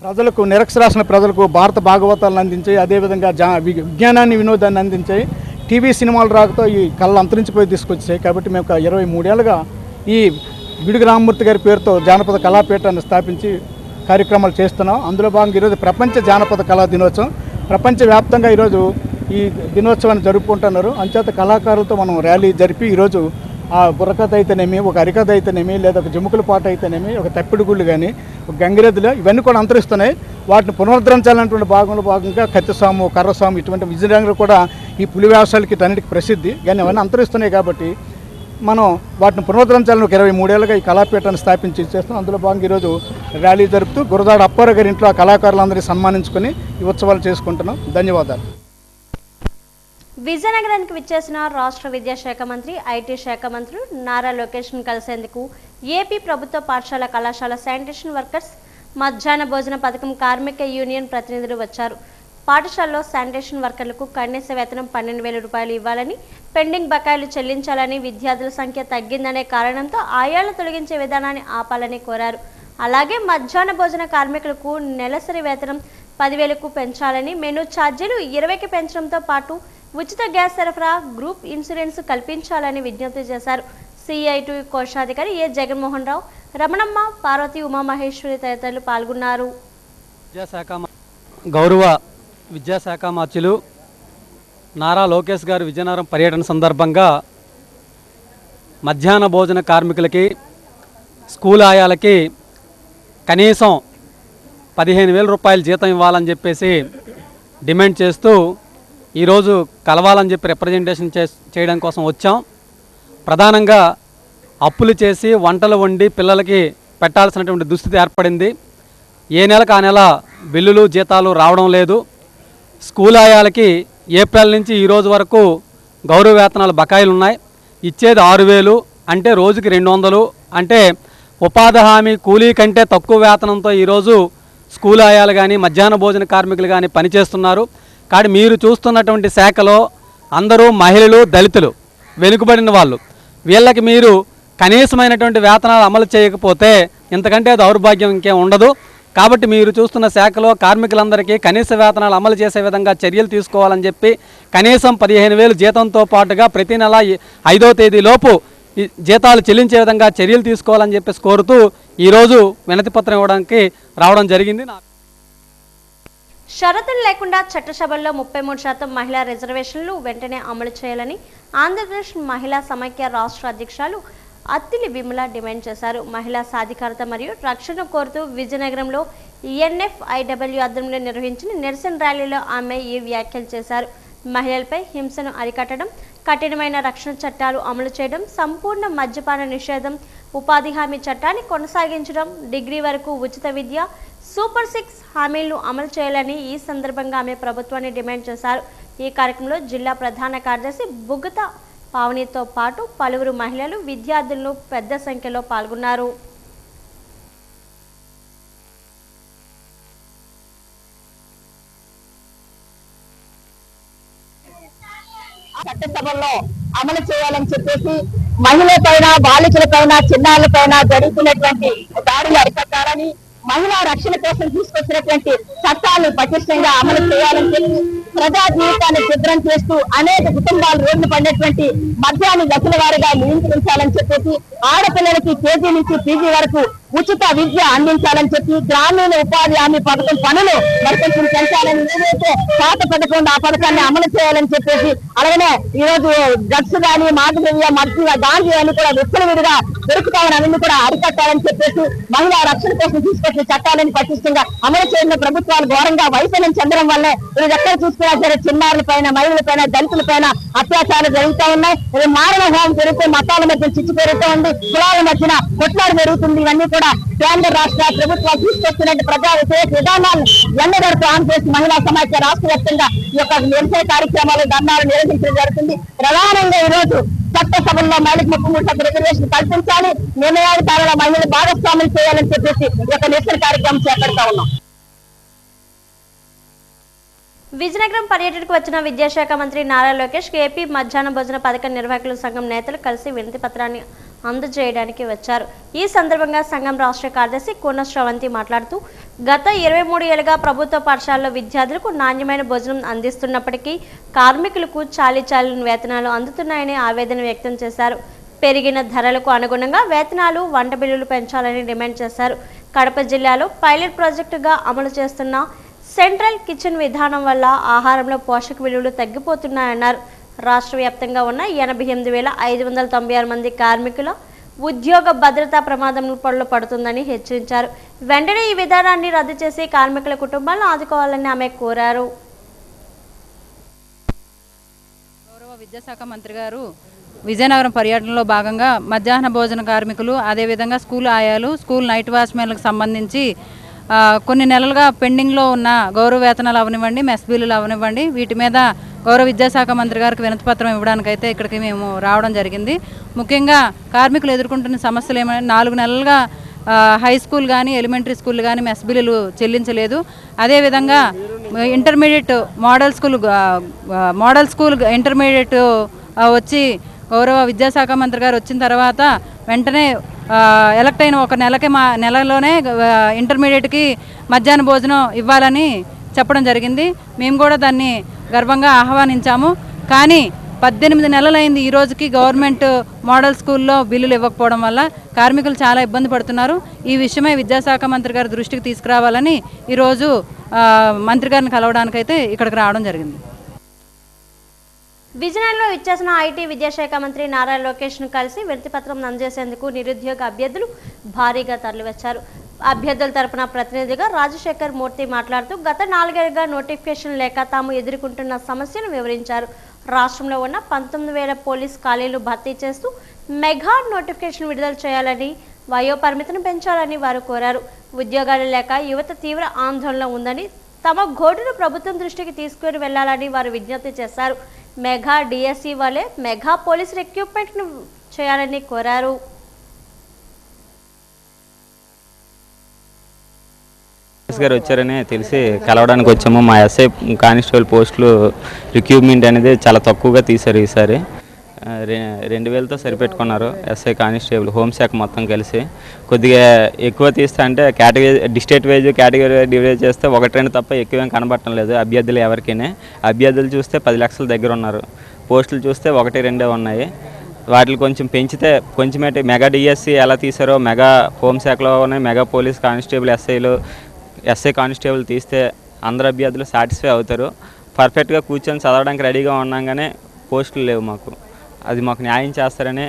ప్రజలకు, నిరక్షరాస్యత ప్రజలకు భారత భాగవతాలను అందించి, అదేవిధంగా విజ్ఞానాన్ని, వినోదాన్ని అందించాయి. టీవీ సినిమాలు రాకతో ఈ కళలు అంతరించిపోయి తీసుకొచ్చాయి. కాబట్టి మేము 23 ఏళ్ళుగా ఈ గిడుగు రామమూర్తి గారి పేరుతో జానపద కళాపీఠాన్ని స్థాపించి కార్యక్రమాలు చేస్తున్నాం. అందులో భాగంగా ఈరోజు ప్రపంచ జానపద కళా దినోత్సవం. ప్రపంచవ్యాప్తంగా ఈరోజు ఈ దినోత్సవాన్ని జరుపుకుంటున్నారు. అంచేత కళాకారులతో మనం ర్యాలీ జరిపి ఈరోజు ఆ బుర్రకథ అయితేనేమి, ఒక అరికథ అయితేనేమి, లేదా ఒక జముకుల పాట అయితేనేమి, ఒక తప్పిడి గుళ్ళు కానీ, ఒక గంగిరెద్దులు ఇవన్నీ కూడా అంతరిస్తున్నాయి. వాటిని పునరుద్ధరించాలనేటువంటి భాగంగా కత్తిస్వాము, కర్రస్వాము ఇటువంటి విజయనగరం కూడా ఈ పులి వ్యవసాయాలకి అన్నిటికీ ప్రసిద్ధి. కానీ అవన్నీ అంతరిస్తున్నాయి కాబట్టి మనం వాటిని పునరుద్ధరించాలని ఒక 23 ఏళ్ళుగా ఈ కళాపీఠాన్ని స్థాపించి చేస్తాం. అందులో భాగంగా ఈరోజు ర్యాలీ జరుపుతూ గురదాడ అప్పారావు గారి ఇంట్లో ఆ కళాకారులందరినీ సన్మానించుకొని ఈ ఉత్సవాలు చేసుకుంటున్నాం. ధన్యవాదాలు. విజయనగరానికి విచ్చేసిన రాష్ట్ర విద్యాశాఖ మంత్రి, ఐటీ శాఖ మంత్రులు నారా లోకేష్ను కలిసేందుకు ఏపీ ప్రభుత్వ పాఠశాల కళాశాల శానిటేషన్ వర్కర్స్ మధ్యాహ్న భోజన పథకం కార్మిక యూనియన్ ప్రతినిధులు వచ్చారు. పాఠశాలలో శానిటేషన్ వర్కర్లకు కనీస వేతనం 12,000 రూపాయలు ఇవ్వాలని, పెండింగ్ బకాయిలు చెల్లించాలని, విద్యార్థుల సంఖ్య తగ్గిందనే కారణంతో ఆయాలను తొలగించే విధానాన్ని ఆపాలని కోరారు. అలాగే మధ్యాహ్న భోజన కార్మికులకు నెలసరి వేతనం 10,000కు పెంచాలని, మెనూ ఛార్జీలు 20కి పెంచడంతో పాటు ఉచిత గ్యాస్ సరఫరా, గ్రూప్ ఇన్సూరెన్స్ కల్పించాలని విజ్ఞప్తి చేశారు. సిఐటి కోశాధికారి ఏ జగన్మోహన్ రావు, రమణమ్మ, పార్వతి, ఉమామహేశ్వరి తదితరులు పాల్గొన్నారు. గౌరవ విద్యాశాఖ మంత్రులు నారా లోకేష్ గారు విజయనగరం పర్యటన సందర్భంగా మధ్యాహ్న భోజన కార్మికులకి, స్కూల్ ఆయాలకి కనీసం 15,000 రూపాయలు జీతం ఇవ్వాలని చెప్పేసి డిమాండ్ చేస్తూ ఈరోజు కలవాలని చెప్పి రిప్రజెంటేషన్ చేయడం కోసం వచ్చాం. ప్రధానంగా అప్పులు చేసి వంటలు వండి పిల్లలకి పెట్టాల్సినటువంటి దుస్థితి ఏర్పడింది. ఏ నెలకు ఆ నెల బిల్లులు జీతాలు రావడం లేదు. స్కూల్ ఆయాలకి ఏప్రిల్ నుంచి ఈరోజు వరకు గౌరవ వేతనాలు బకాయిలు ఉన్నాయి. ఇచ్చేది 6,000 అంటే రోజుకి 200, అంటే ఉపాధి హామీ కూలీ కంటే తక్కువ వేతనంతో ఈరోజు స్కూల్ ఆయాలు కానీ మధ్యాహ్న భోజన కార్మికులు కానీ పనిచేస్తున్నారు. కానీ మీరు చూస్తున్నటువంటి శాఖలో అందరూ మహిళలు, దళితులు, వెనుకబడిన వాళ్ళు. వీళ్ళకి మీరు కనీసమైనటువంటి వేతనాలు అమలు చేయకపోతే ఇంతకంటే దౌర్భాగ్యం ఇంకేం ఉండదు. కాబట్టి మీరు చూస్తున్న శాఖలో కార్మికులందరికీ కనీస వేతనాలు అమలు చేసే విధంగా చర్యలు తీసుకోవాలని చెప్పి కనీసం 15,000 జీతంతో పాటుగా ప్రతి నెల 5వ తేదీలోపు జీతాలు చెల్లించే విధంగా చర్యలు తీసుకోవాలని చెప్పేసి కోరుతూ ఈరోజు వినతిపత్రం ఇవ్వడానికి రావడం జరిగింది. షరతులు లేకుండా చట్టసభల్లో 33% మహిళా రిజర్వేషన్లు వెంటనే అమలు చేయాలని ఆంధ్రప్రదేశ్ మహిళా సమైక్య రాష్ట్ర అధ్యక్షులు అత్తిలి విమల డిమాండ్ చేశారు. మహిళా సాధికారత మరియు రక్షణ కోరుతూ విజయనగరంలో ఎన్ఎఫ్ఐడబ్ల్యూ ఆధ్వర్యంలో నిర్వహించిన నిరసన ర్యాలీలో ఆమె ఈ వ్యాఖ్యలు చేశారు. మహిళలపై హింసను అరికట్టడం, కఠినమైన రక్షణ చట్టాలు అమలు చేయడం, సంపూర్ణ మద్యపాన నిషేధం, ఉపాధి హామీ చట్టాన్ని కొనసాగించడం, డిగ్రీ వరకు ఉచిత విద్య, సూపర్ 6 హామీలను అమలు చేయాలని ఈ సందర్భంగా ఆమె ప్రభుత్వాన్ని డిమాండ్ చేశారు. ఈ కార్యక్రమంలో జిల్లా ప్రధాన కార్యదర్శి బుగ్గత పావనితో పాటు పలువురు మహిళలు, విద్యార్థులను పెద్ద సంఖ్యలో పాల్గొన్నారు. చట్టసభల్లో అమలు చేయాలని చెప్పేసి మహిళలపైన, బాలికలపైన, చిన్నారులపైన జరుగుతున్నటువంటి దాడులు అరికట్టాలని, మహిళా రక్షణ కోసం తీసుకొచ్చినటువంటి చట్టాలను పటిష్టంగా అమలు చేయాలని చెప్పి ప్రజా జీవితాన్ని సిద్ధం చేస్తూ అనేక కుటుంబాలు రోడ్లు పడినటువంటి మద్యాన్ని దశల వారీగా నియంత్రించాలని చెప్పేసి, ఆడపిల్లలకి కేజీ నుంచి పీజీ వరకు ఉచిత విద్య అందించాలని చెప్పి, గ్రామీణ ఉపాధి హామీ పథకం పనులు మరికొంచెం పెంచాలని, ఏదైతే పాత పథకం ఆ పథకాన్ని అమలు చేయాలని చెప్పేసి, అలాగనే ఈ రోజు డ్రగ్స్ కానీ, మాదకద్రవ్య, మద్య, గాంధీ అని కూడా విచ్చలవిడిగా దొరుకుతామని అవన్నీ కూడా అరికట్టాలని చెప్పేసి, మహిళా రక్షణ కోసం తీసుకొచ్చిన చట్టాలను పటిష్టంగా అమలు చేయడం ప్రభుత్వాలు ఘోరంగా వైఫల్యం చెందడం వల్లే ఈరోజు ఎక్కడ చూసుకున్నా సరే చిన్నారుల పైన, మహిళల పైన, దళితుల పైన అత్యాచారాలు జరుగుతూ ఉన్నాయి. మారణ హోమం జరిగితే మతాల మధ్య చిచ్చు పెరుగుతూ ఉంది, కులాల మధ్యన కొట్లాడు జరుగుతుంది. ఇవన్నీ కూడా కేంద్ర రాష్ట్ర ప్రభుత్వాలు తీసుకొస్తున్న ప్రజా వ్యతిరేక విధానాలను ఎండగడుతూ ఆంధ్రప్రదేశ్ మహిళా సమాఖ్య రాష్ట్ర వ్యాప్తంగా ఈ యొక్క నిరసన కార్యక్రమాలు, ధర్నాలు నిర్వహించడం జరుగుతుంది. ప్రధానంగా ఈ రోజు చట్టసభల్లో మహిళలకు 33% రిజర్వేషన్ కల్పించాలి, నిర్ణయాధికారుల మహిళలు భాగస్వామ్యం చేయాలని చెప్పేసి ఈ యొక్క నిరసన కార్యక్రమం చేపడతా ఉన్నాం. విజయనగరం పర్యటనకు వచ్చిన విద్యాశాఖ మంత్రి నారా లోకేష్ ఏపీ మధ్యాహ్న భోజన పథకం నిర్వాహకుల సంఘం నేతలు కలిసి వినతి పత్రాన్ని అందజేయడానికి వచ్చారు. ఈ సందర్భంగా సంఘం రాష్ట్ర కార్యదర్శి కోన శ్రవంతి మాట్లాడుతూ గత 23 ఏళ్లుగా ప్రభుత్వ పాఠశాలలో విద్యార్థులకు నాణ్యమైన భోజనం అందిస్తున్నప్పటికీ కార్మికులకు చాలీచాలని వేతనాలు అందుతున్నాయని ఆవేదన వ్యక్తం చేశారు. పెరిగిన ధరలకు అనుగుణంగా వేతనాలు, వంట బిల్లులు పెంచాలని డిమాండ్ చేశారు. కడప జిల్లాలో పైలట్ ప్రాజెక్టుగా అమలు చేస్తున్న సెంట్రల్ కిచెన్ విధానం వల్ల ఆహారంలో పోషక విలువలు తగ్గిపోతున్నాయన్నారు. రాష్ట్ర వ్యాప్తంగా ఉన్న 88,596 మంది కార్మికుల ఉద్యోగ భద్రతా ప్రమాదంలో పడుతుందని హెచ్చరించారు. వెంటనే ఈ విధానాన్ని రద్దు చేసి కార్మికుల కుటుంబాలను ఆదుకోవాలని ఆమె కోరారు. గౌరవ విద్యాశాఖ మంత్రి గారు విజయనగరం పర్యటనలో భాగంగా మధ్యాహ్న భోజన కార్మికులు, అదేవిధంగా స్కూల్ ఆయాలు, స్కూల్ నైట్ వాచ్మెన్లకు సంబంధించి కొన్ని నెలలుగా పెండింగ్లో ఉన్న గౌరవ వేతనాలు అవనివ్వండి, మెస్ బిల్లులు అవనివ్వండి, వీటి మీద గౌరవ విద్యాశాఖ మంత్రి గారికి వినతిపత్రం ఇవ్వడానికైతే ఇక్కడికి మేము రావడం జరిగింది. ముఖ్యంగా కార్మికులు ఎదుర్కొంటున్న సమస్యలు ఏమైనా 4 నెలలుగా హై స్కూల్ కానీ ఎలిమెంటరీ స్కూల్ కానీ మెస్ బిల్లులు చెల్లించలేదు. అదేవిధంగా ఇంటర్మీడియట్ మోడల్ స్కూల్ ఇంటర్మీడియట్ వచ్చి గౌరవ విద్యాశాఖ మంత్రి గారు వచ్చిన తర్వాత వెంటనే ఎలక్ట్ అయిన ఒక నెలలోనే ఇంటర్మీడియట్కి మధ్యాహ్న భోజనం ఇవ్వాలని చెప్పడం జరిగింది. మేము కూడా దాన్ని గర్వంగా ఆహ్వానించాము. కానీ 18 నెలలైంది ఈ రోజుకి గవర్నమెంట్ మోడల్ స్కూల్లో బిల్లులు ఇవ్వకపోవడం వల్ల కార్మికులు చాలా ఇబ్బంది పడుతున్నారు. ఈ విషయమై విద్యాశాఖ మంత్రి గారి దృష్టికి తీసుకురావాలని ఈరోజు మంత్రి గారిని కలవడానికైతే ఇక్కడికి రావడం జరిగింది. విజయనగరంలో ఇచ్చేసిన ఐటీ విద్యాశాఖ మంత్రి నారా లోకేష్ను కలిసి వినతిపత్రం అందజేసేందుకు నిరుద్యోగ అభ్యర్థులు భారీగా తరలివచ్చారు. అభ్యర్థుల తరపున ప్రతినిధిగా రాజశేఖర్ మూర్తి మాట్లాడుతూ గత 4 ఏళ్లుగా నోటిఫికేషన్ లేక తాము ఎదుర్కొంటున్న సమస్యను వివరించారు. రాష్ట్రంలో ఉన్న 19,000 పోలీస్ ఖాళీలు భర్తీ చేస్తూ మెగా నోటిఫికేషన్ విడుదల చేయాలని, వయో పరిమితిని పెంచాలని వారు కోరారు. ఉద్యోగాలు లేక యువత తీవ్ర ఆందోళన ఉందని, తమ గోడును ప్రభుత్వం దృష్టికి తీసుకుని వెళ్లాలని వారు విజ్ఞప్తి చేశారు. మెగా డిఎస్సి వలె మెగా పోలీస్ రిక్రూట్మెంట్ను చేయాలని కోరారు. గారు వచ్చారని తెలిసి కలవడానికి వచ్చాము. మా ఎస్ఐ కానిస్టేబుల్ పోస్టులు రిక్రూట్మెంట్ అనేది చాలా తక్కువగా తీశారు. ఈసారి 2,000తో సరిపెట్టుకున్నారు. ఎస్ఐ కానిస్టేబుల్ హోంశాఖ మొత్తం కలిసి కొద్దిగా ఎక్కువ తీస్తే అంటే డిస్ట్రిక్ట్ వైజ్ కేటగిరీ డివైడ్ చేస్తే 1-2 తప్ప ఎక్కువేం కనబడటం లేదు. అభ్యర్థులు ఎవరికైనా అభ్యర్థులు చూస్తే 10 లక్షల దగ్గర ఉన్నారు. పోస్టులు చూస్తే 1-2 ఉన్నాయి. వాటిని కొంచెం పెంచితే కొంచెమేటి మెగా డిఎస్సి ఎలా తీసారో మెగా హోంశాఖలోనే mega police constable SI constable తీస్తే అందరు అభ్యర్థులు సాటిస్ఫై అవుతారు. పర్ఫెక్ట్గా కూర్చొని చదవడానికి రెడీగా ఉన్నాగానే పోస్టులు లేవు మాకు. అది మాకు న్యాయం చేస్తారని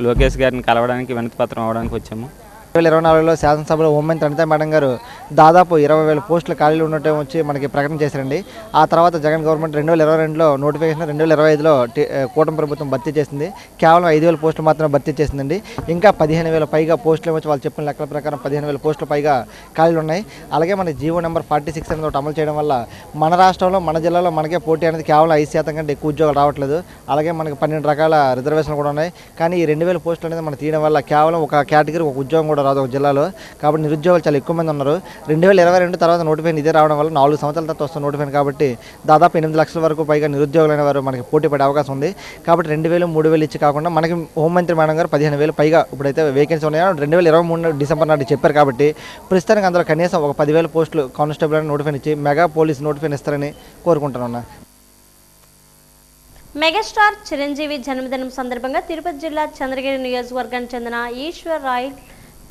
లోకేష్ గారిని కలవడానికి వినతిపత్రం అవ్వడానికి వచ్చాము. 2024లో శాసనసభలో హోంమంత్రి అనితా మేడం గారు దాదాపు 20,000 పోస్టుల ఖాళీలు ఉండటం వచ్చి మనకి ప్రకటన చేశారండి. ఆ తర్వాత జగన్ గవర్నమెంట్ 2022లో నోటిఫికేషన్, 2025లో కూటమి ప్రభుత్వం భర్తీ చేసింది. కేవలం 5,000 పోస్టులు మాత్రమే భర్తీ చేసిందండి. ఇంకా 15,000 పైగా పోస్టులు వచ్చి వాళ్ళు చెప్పిన లెక్కల ప్రకారం 15,000 పోస్టుల పైగా ఖాళీలు ఉన్నాయి. అలాగే మన జీవో నెంబర్ 46 అనేది ఒకటి అమలు చేయడం వల్ల మన రాష్ట్రంలో మన జిల్లాలో మనకే పోటీ అనేది కేవలం 5% కంటే ఎక్కువ ఉద్యోగాలు రావట్లేదు. అలాగే మనకి 12 రకాల రిజర్వేషన్లు కూడా ఉన్నాయి. కానీ ఈ 2,000 పోస్టులు అనేది మనం తీయడం వల్ల కేవలం ఒక కేటగిరీ ఒక ఉద్యోగం కూడా రాదు ఒక జిల్లాలో. కాబట్టి నిరుద్యోగులు చాలా ఎక్కువ మంది ఉన్నారు. 2022 తర్వాత నోటిఫికేషన్ ఇదే రావడం వల్ల 4 సంవత్సరాల తర్వాత వస్తున్న నోటిఫికేషన్ కాబట్టి దాదాపు 8 లక్షల వరకు పైగా నిరుద్యోగులైన వారు మనకి పోటీ పడే అవకాశం ఉంది. కాబట్టి 2,000, 3,000 ఇచ్చి కాకుండా మనకి హోంమంత్రి మేడం గారు 15,000 పైగా ఇప్పుడైతే వేకెన్సీ ఉన్నాయో 2023 డిసెంబర్ నాటి చెప్పారు. కాబట్టి ప్రస్తుతానికి అందులో కనీసం ఒక 10,000 పోస్టులు కానిస్టేబుల్ అని నోటిఫికేషన్ ఇచ్చి మెగా పోలీస్ నోటిఫికేషన్ ఇస్తారని కోరుకుంటున్నా. మెగాస్టార్ చిరంజీవి జన్మదినం సందర్భంగా తిరుపతి జిల్లా చంద్రగిరి నియోజకవర్గానికి చెందిన ఈశ్వర్ రాయ్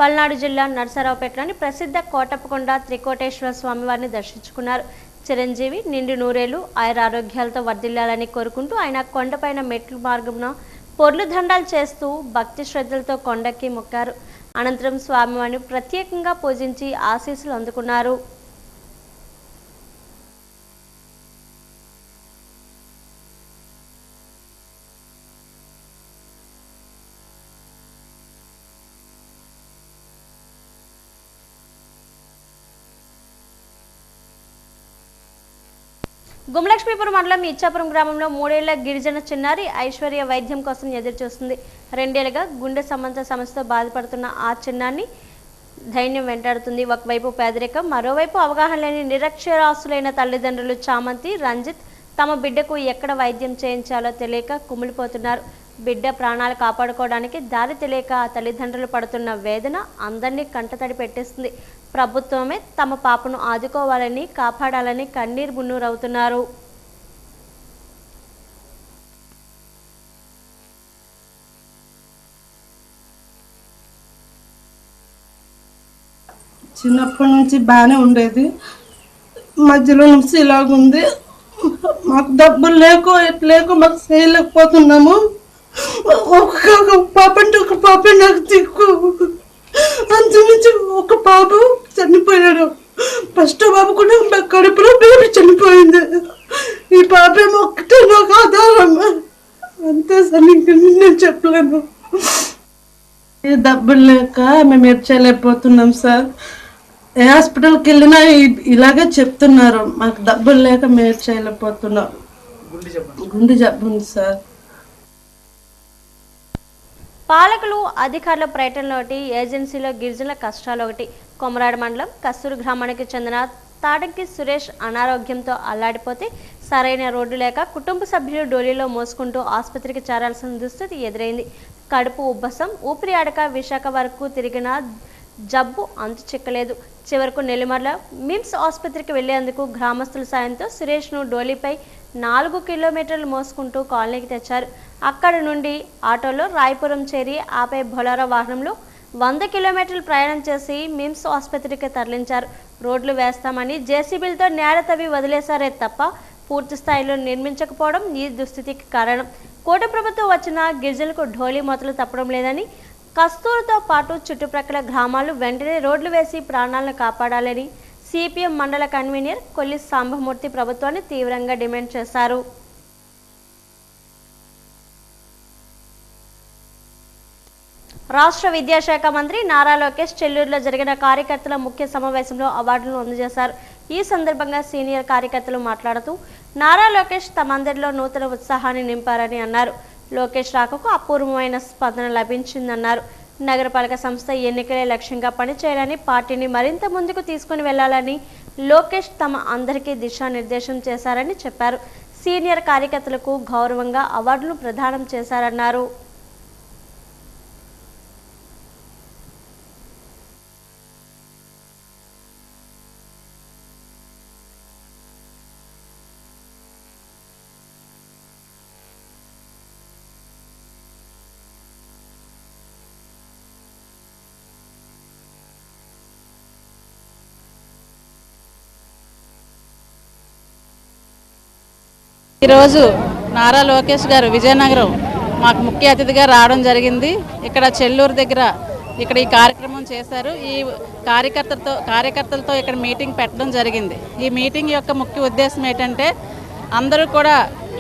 పల్నాడు జిల్లా నరసరావుపేటలోని ప్రసిద్ధ కోటప్పకొండ త్రికోటేశ్వర స్వామివారిని దర్శించుకున్నారు. చిరంజీవి నిండు నూరేళ్లు ఆయురారోగ్యాలతో వర్ధిల్లాలని కోరుకుంటూ ఆయన కొండపైన మెట్లు మార్గమున పొర్లు దండాలు చేస్తూ భక్తి శ్రద్ధలతో కొండకి మొక్కారు. అనంతరం స్వామివారిని ప్రత్యేకంగా పూజించి ఆశీస్సులు అందుకున్నారు. గుమలక్ష్మీపురం మండలం ఇచ్చాపురం గ్రామంలో 3 ఏళ్ల గిరిజన చిన్నారి ఐశ్వర్య వైద్యం కోసం ఎదురుచూస్తుంది. 2 ఏళ్లుగా గుండె సంబంధ సమస్యతో బాధపడుతున్న ఆ చిన్నారిని ధైర్యం వెంటాడుతుంది. ఒకవైపు పేదరికం, మరోవైపు అవగాహన లేని నిరక్షరాస్యులైన తల్లిదండ్రులు చామంతి, రంజిత్ తమ బిడ్డకు ఎక్కడ వైద్యం చేయించాలో తెలియక కుమిలిపోతున్నారు. బిడ్డ ప్రాణాలు కాపాడుకోవడానికి దారి తెలియక ఆ తల్లిదండ్రులు పడుతున్న వేదన అందరినీ కంటతడి పెట్టేస్తుంది. ప్రభుత్వమే తమ పాపను ఆదుకోవాలని, కాపాడాలని కన్నీరు మున్నూరవుతున్నారు. చిన్నప్పటి నుంచి బాగానే ఉండేది. మధ్యలో నుంచి ఇలాగుంది. మాకు డబ్బులు లేకో మాకు చేయలేకపోతున్నాము. ఒక పాప అంటే ఒక పాప నాకు దిక్కు. అంతమించి ఒక పాప చనిపోయాడు. ఫస్ట్ బాబు కూడా కడుపులో బేబీ చనిపోయింది. ఈ పాప ఏమో ఒక్కటే నాకు ఆధారం. అంతే సార్, ఇంక నేను చెప్పలేను. డబ్బులు లేక మేము చేయలేకపోతున్నాం సార్. ఏ హాస్పిటల్కి వెళ్ళినా ఇలాగే చెప్తున్నారు, మాకు డబ్బులు లేక మేము చేయలేకపోతున్నాం. గుండె జబ్బు ఉంది సార్. పాలకులు అధికారుల పర్యటనలో ఒకటి, ఏజెన్సీలో గిరిజనుల కష్టాలు ఒకటి. కొమరాడ మండలం కస్తూరు గ్రామానికి చెందిన తాడంకి సురేష్ అనారోగ్యంతో అల్లాడిపోతే సరైన రోడ్డు లేక కుటుంబ సభ్యులు డోలీలో మోసుకుంటూ ఆసుపత్రికి చేరాల్సిన దుస్థితి ఎదురైంది. కడుపు ఉబ్బసం, ఊపిరి ఆడక విశాఖ వరకు తిరిగిన జబ్బు అంతు చిక్కలేదు. చివరకు నెల్లిమర్ల మిమ్స్ ఆసుపత్రికి వెళ్లేందుకు గ్రామస్తుల సాయంతో సురేష్ను డోలీపై 4 కిలోమీటర్లు మోసుకుంటూ కాలనీకి తెచ్చారు. అక్కడి నుండి ఆటోలో రాయపురం చేరి ఆపై బొలారో వాహనంలో 100 కిలోమీటర్లు ప్రయాణం చేసి మిమ్స్ ఆసుపత్రికి తరలించారు. రోడ్లు వేస్తామని జేసీబీలతో నేల తవ్వి వదిలేశారే తప్ప పూర్తి స్థాయిలో నిర్మించకపోవడం ఈ దుస్థితికి కారణం. కూటమి ప్రభుత్వం వచ్చిన గిరిజనులకు ఢోలీ మొదలు తప్పడం లేదని, కస్తూరుతో పాటు చుట్టుప్రక్కల గ్రామాలు వెంటనే రోడ్లు వేసి ప్రాణాలను కాపాడాలని సిపిఎం మండల కన్వీనర్ కొల్లి సాంబమూర్తి ప్రభుత్వాన్ని తీవ్రంగా డిమాండ్ చేశారు. రాష్ట్ర విద్యాశాఖ మంత్రి నారా లోకేష్ చెల్లూరులో జరిగిన కార్యకర్తల ముఖ్య సమావేశంలో అవార్డులను అందజేశారు. ఈ సందర్భంగా సీనియర్ కార్యకర్తలు మాట్లాడుతూ నారా లోకేష్ తమందరిలో నూతన ఉత్సాహాన్ని నింపారని అన్నారు. లోకేష్ రాకకు అపూర్వమైన స్పందన లభించిందన్నారు. నగరపాలక సంస్థ ఎన్నికలే లక్ష్యంగా పనిచేయాలని, పార్టీని మరింత ముందుకు తీసుకుని వెళ్లాలని లోకేష్ తమ అందరికీ దిశానిర్దేశం చేశారని చెప్పారు. సీనియర్ కార్యకర్తలకు గౌరవంగా అవార్డును ప్రదానం చేశారన్నారు. ఈరోజు నారా లోకేష్ గారు విజయనగరం మాకు ముఖ్య అతిథిగా రావడం జరిగింది. ఇక్కడ చెల్లూరు దగ్గర ఇక్కడ ఈ కార్యక్రమం చేశారు. ఈ కార్యకర్తలతో ఇక్కడ మీటింగ్ పెట్టడం జరిగింది. ఈ మీటింగ్ యొక్క ముఖ్య ఉద్దేశం ఏంటంటే అందరూ కూడా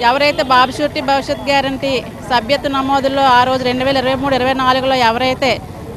ఎవరైతే బాబు షూరిటీ భవిష్యత్ గ్యారంటీ సభ్యత్వ నమోదులో ఆ రోజు 2023-24లో ఎవరైతే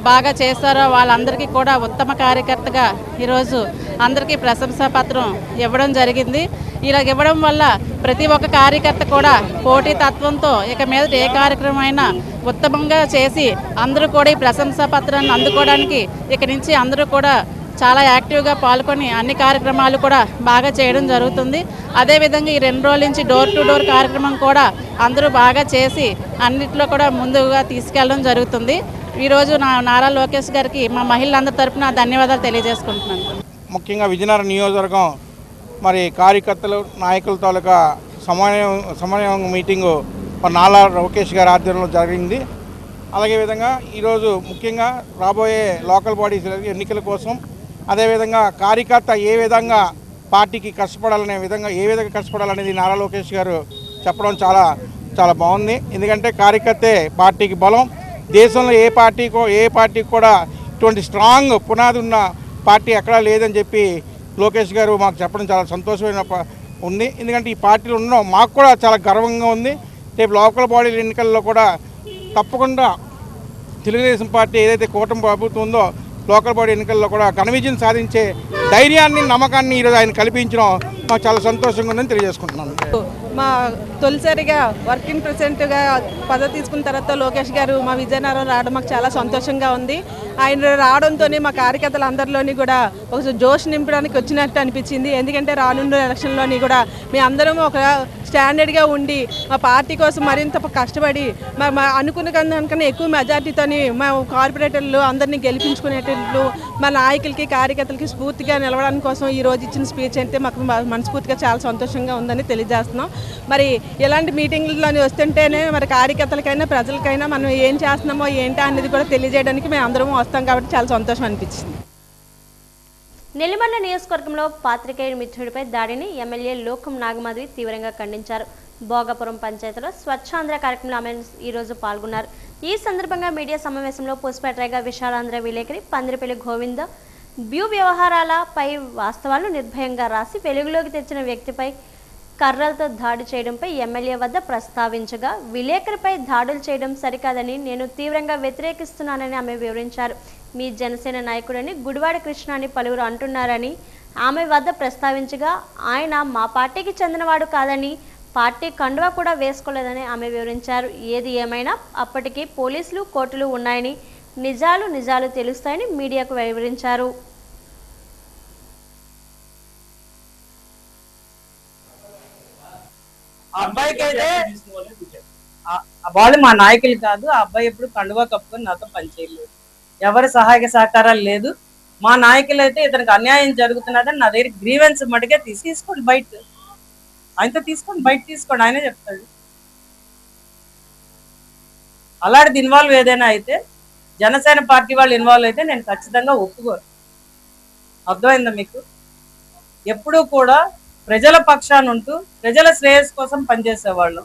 బాగా చేశారో వాళ్ళందరికీ కూడా ఉత్తమ కార్యకర్తగా ఈరోజు అందరికీ ప్రశంసా పత్రం ఇవ్వడం జరిగింది. ఇలా ఇవ్వడం వల్ల ప్రతి ఒక్క కార్యకర్త కూడా పోటీ తత్వంతో ఇక మీద ఏ కార్యక్రమం అయినా ఉత్తమంగా చేసి అందరూ కూడా ఈ ప్రశంసా పత్రాన్ని అందుకోవడానికి ఇక నుంచి అందరూ కూడా చాలా యాక్టివ్గా పాల్గొని అన్ని కార్యక్రమాలు కూడా బాగా చేయడం జరుగుతుంది. అదేవిధంగా ఈ 2 రోజుల నుంచి డోర్ టు డోర్ కార్యక్రమం కూడా అందరూ బాగా చేసి అన్నిట్లో కూడా ముందుగా తీసుకెళ్ళడం జరుగుతుంది. ఈరోజు నారా లోకేష్ గారికి మా మహిళలందరి తరఫున ధన్యవాదాలు తెలియజేసుకుంటున్నాను. ముఖ్యంగా విజయనగరం నియోజకవర్గం మరి కార్యకర్తలు నాయకుల తాలూకా సమన్వయం మీటింగు నారా లోకేష్ గారి ఆధ్వర్యంలో జరిగింది. అలాగే విధంగా ఈరోజు ముఖ్యంగా రాబోయే లోకల్ బాడీస్ ఎన్నికల కోసం అదేవిధంగా కార్యకర్త ఏ విధంగా పార్టీకి కష్టపడాలనే విధంగా ఏ విధంగా కష్టపడాలనేది నారా లోకేష్ గారు చెప్పడం చాలా చాలా బాగుంది. ఎందుకంటే కార్యకర్తే పార్టీకి బలం. దేశంలో ఏ పార్టీకి కూడా ఇటువంటి స్ట్రాంగ్ పునాది ఉన్న పార్టీ ఎక్కడా లేదని చెప్పి లోకేష్ గారు మాకు చెప్పడం చాలా సంతోషమైన ఉంది. ఎందుకంటే ఈ పార్టీలో ఉండడం మాకు కూడా చాలా గర్వంగా ఉంది. రేపు లోకల్ బాడీ ఎన్నికల్లో కూడా తప్పకుండా తెలుగుదేశం పార్టీ ఏదైతే కూటమి ప్రభుత్వం ఉందో లోకల్ బాడీ ఎన్నికల్లో కూడా ఘన విజయం సాధించే ధైర్యాన్ని నమ్మకాన్ని ఈరోజు ఆయన కల్పించడం మాకు చాలా సంతోషంగా ఉందని తెలియజేసుకుంటున్నాను. మా తొలిసారిగా వర్కింగ్ ప్రెసిడెంట్గా పదవి తీసుకున్న తర్వాత లోకేష్ గారు మా విజయనగరం రావడం మాకు చాలా సంతోషంగా ఉంది. ఆయన రావడంతోనే మా కార్యకర్తలు అందరిలోని కూడా ఒక జోష్ నింపడానికి వచ్చినట్టు అనిపించింది. ఎందుకంటే రానున్న ఎలక్షన్లోని కూడా మేము అందరం ఒక స్టాండర్డ్గా ఉండి మా పార్టీ కోసం మరింత కష్టపడి మా అనుకున్న కన్నా ఎక్కువ మెజార్టీతోని మా కార్పొరేటర్లు అందరినీ గెలిపించుకునేటట్లు మా నాయకులకి కార్యకర్తలకి స్ఫూర్తిగా నిలవడానికి కోసం ఈరోజు ఇచ్చిన స్పీచ్ అయితే మాకు మనస్ఫూర్తిగా చాలా సంతోషంగా ఉందని తెలియజేస్తున్నాం. మరి ఇలాంటి మీటింగ్లోని వస్తుంటేనే మరి కార్యకర్తలకైనా ప్రజలకైనా మనం ఏం చేస్తున్నామో ఏంటో అనేది కూడా తెలియజేయడానికి మేము అందరం వస్తాం కాబట్టి చాలా సంతోషం అనిపించింది. నెల్లిమర్ల నియోజకవర్గంలో పాత్రికేయుడి మిత్రుడిపై దాడిని ఎమ్మెల్యే లోకం నాగమాధవి తీవ్రంగా ఖండించారు. భోగాపురం పంచాయతీలో స్వచ్ఛాంధ్ర కార్యక్రమంలో ఆమె ఈరోజు పాల్గొన్నారు. ఈ సందర్భంగా మీడియా సమావేశంలో పుష్పట్రైగా విశాలాంధ్ర విలేకరి పందిరిపల్లి గోవింద బ్యూ వ్యవహారాలపై వాస్తవాలను నిర్భయంగా రాసి వెలుగులోకి తెచ్చిన వ్యక్తిపై కర్రలతో దాడి చేయడంపై ఎమ్మెల్యే వద్ద ప్రస్తావించగా విలేకరిపై దాడులు చేయడం సరికాదని నేను తీవ్రంగా వ్యతిరేకిస్తున్నానని ఆమె వివరించారు. మీ జనసేన నాయకుడని గుడివాడ కృష్ణ అని పలువురు అంటున్నారని ఆమె వద్ద ప్రస్తావించగా ఆయన మా పార్టీకి చెందినవాడు కాదని పార్టీ కండువా కూడా వేసుకోలేదని ఆమె వివరించారు. ఏది ఏమైనా అప్పటికి పోలీసులు కోర్టులు ఉన్నాయని నిజాలు తెలుస్తాయని మీడియాకు వివరించారు. అబ్బాయికి అయితే వాళ్ళు మా నాయకులు కాదు. ఆ అబ్బాయి ఎప్పుడు కండువా కప్పుకొని నాతో పనిచేయలేదు. ఎవరి సహాయక సహకారాలు లేదు. మా నాయకులు అయితే ఇతనికి అన్యాయం జరుగుతున్నదని నా దగ్గర గ్రీవెన్స్ మటుకే తీసుకోండి, బయట ఆయనతో తీసుకోండి, బయట తీసుకోండి, ఆయనే చెప్తాడు. అలాంటిది ఇన్వాల్వ్ ఏదైనా అయితే జనసేన పార్టీ వాళ్ళు ఇన్వాల్వ్ అయితే నేను ఖచ్చితంగా ఒప్పుకోను. అర్థమైందా మీకు? ఎప్పుడూ కూడా ప్రజల పక్షాన ఉంటూ ప్రజల శ్రేయస్ కోసం పనిచేసేవాళ్ళు.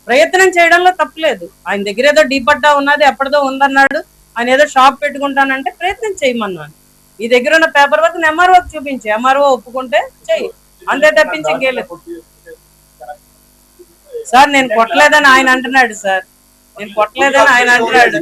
ప్రయత్నం చేయడంలో తప్పులేదు. ఆయన దగ్గర ఏదో డీపట్టా ఉన్నది, ఎప్పటిదో ఉందన్నాడు. ఆయన ఏదో షాప్ పెట్టుకుంటానంటే ప్రయత్నం చేయమన్నాను. ఈ దగ్గర ఉన్న పేపర్ వర్క్ ఎంఆర్ఓకి చూపించి, ఎంఆర్ఓ ఒప్పుకుంటే చెయ్యి, అంతే తప్పించి ఇంకేలేదు. సార్ నేను కొట్టలేదని ఆయన అంటున్నాడు. సార్ నేను కొట్టలేదని ఆయన అంటున్నాడు.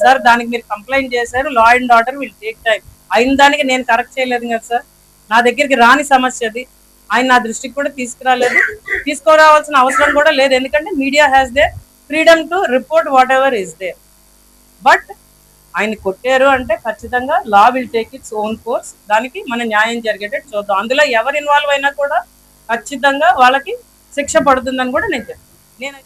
సార్ దానికి మీరు కంప్లైంట్ చేశారు. Law and order will take time. అయిన దానికి నేను కరెక్ట్ చేయలేదు కదా సార్. నా దగ్గరికి రాని సమస్య అది. ఆయన నా దృష్టికి కూడా తీసుకురాలేదు, తీసుకురావాల్సిన అవసరం కూడా లేదు. ఎందుకంటే media has they freedom to report what ever is they. But ఆయన కొట్టారు అంటే ఖచ్చితంగా law will take its own course. దానికి మన న్యాయం జరిగేటట్టు చూద్దాం. అందులో ఎవరు ఇన్వాల్వ్ అయినా కూడా ఖచ్చితంగా వాళ్ళకి శిక్ష పడుతుందని కూడా నేను చెప్తాను.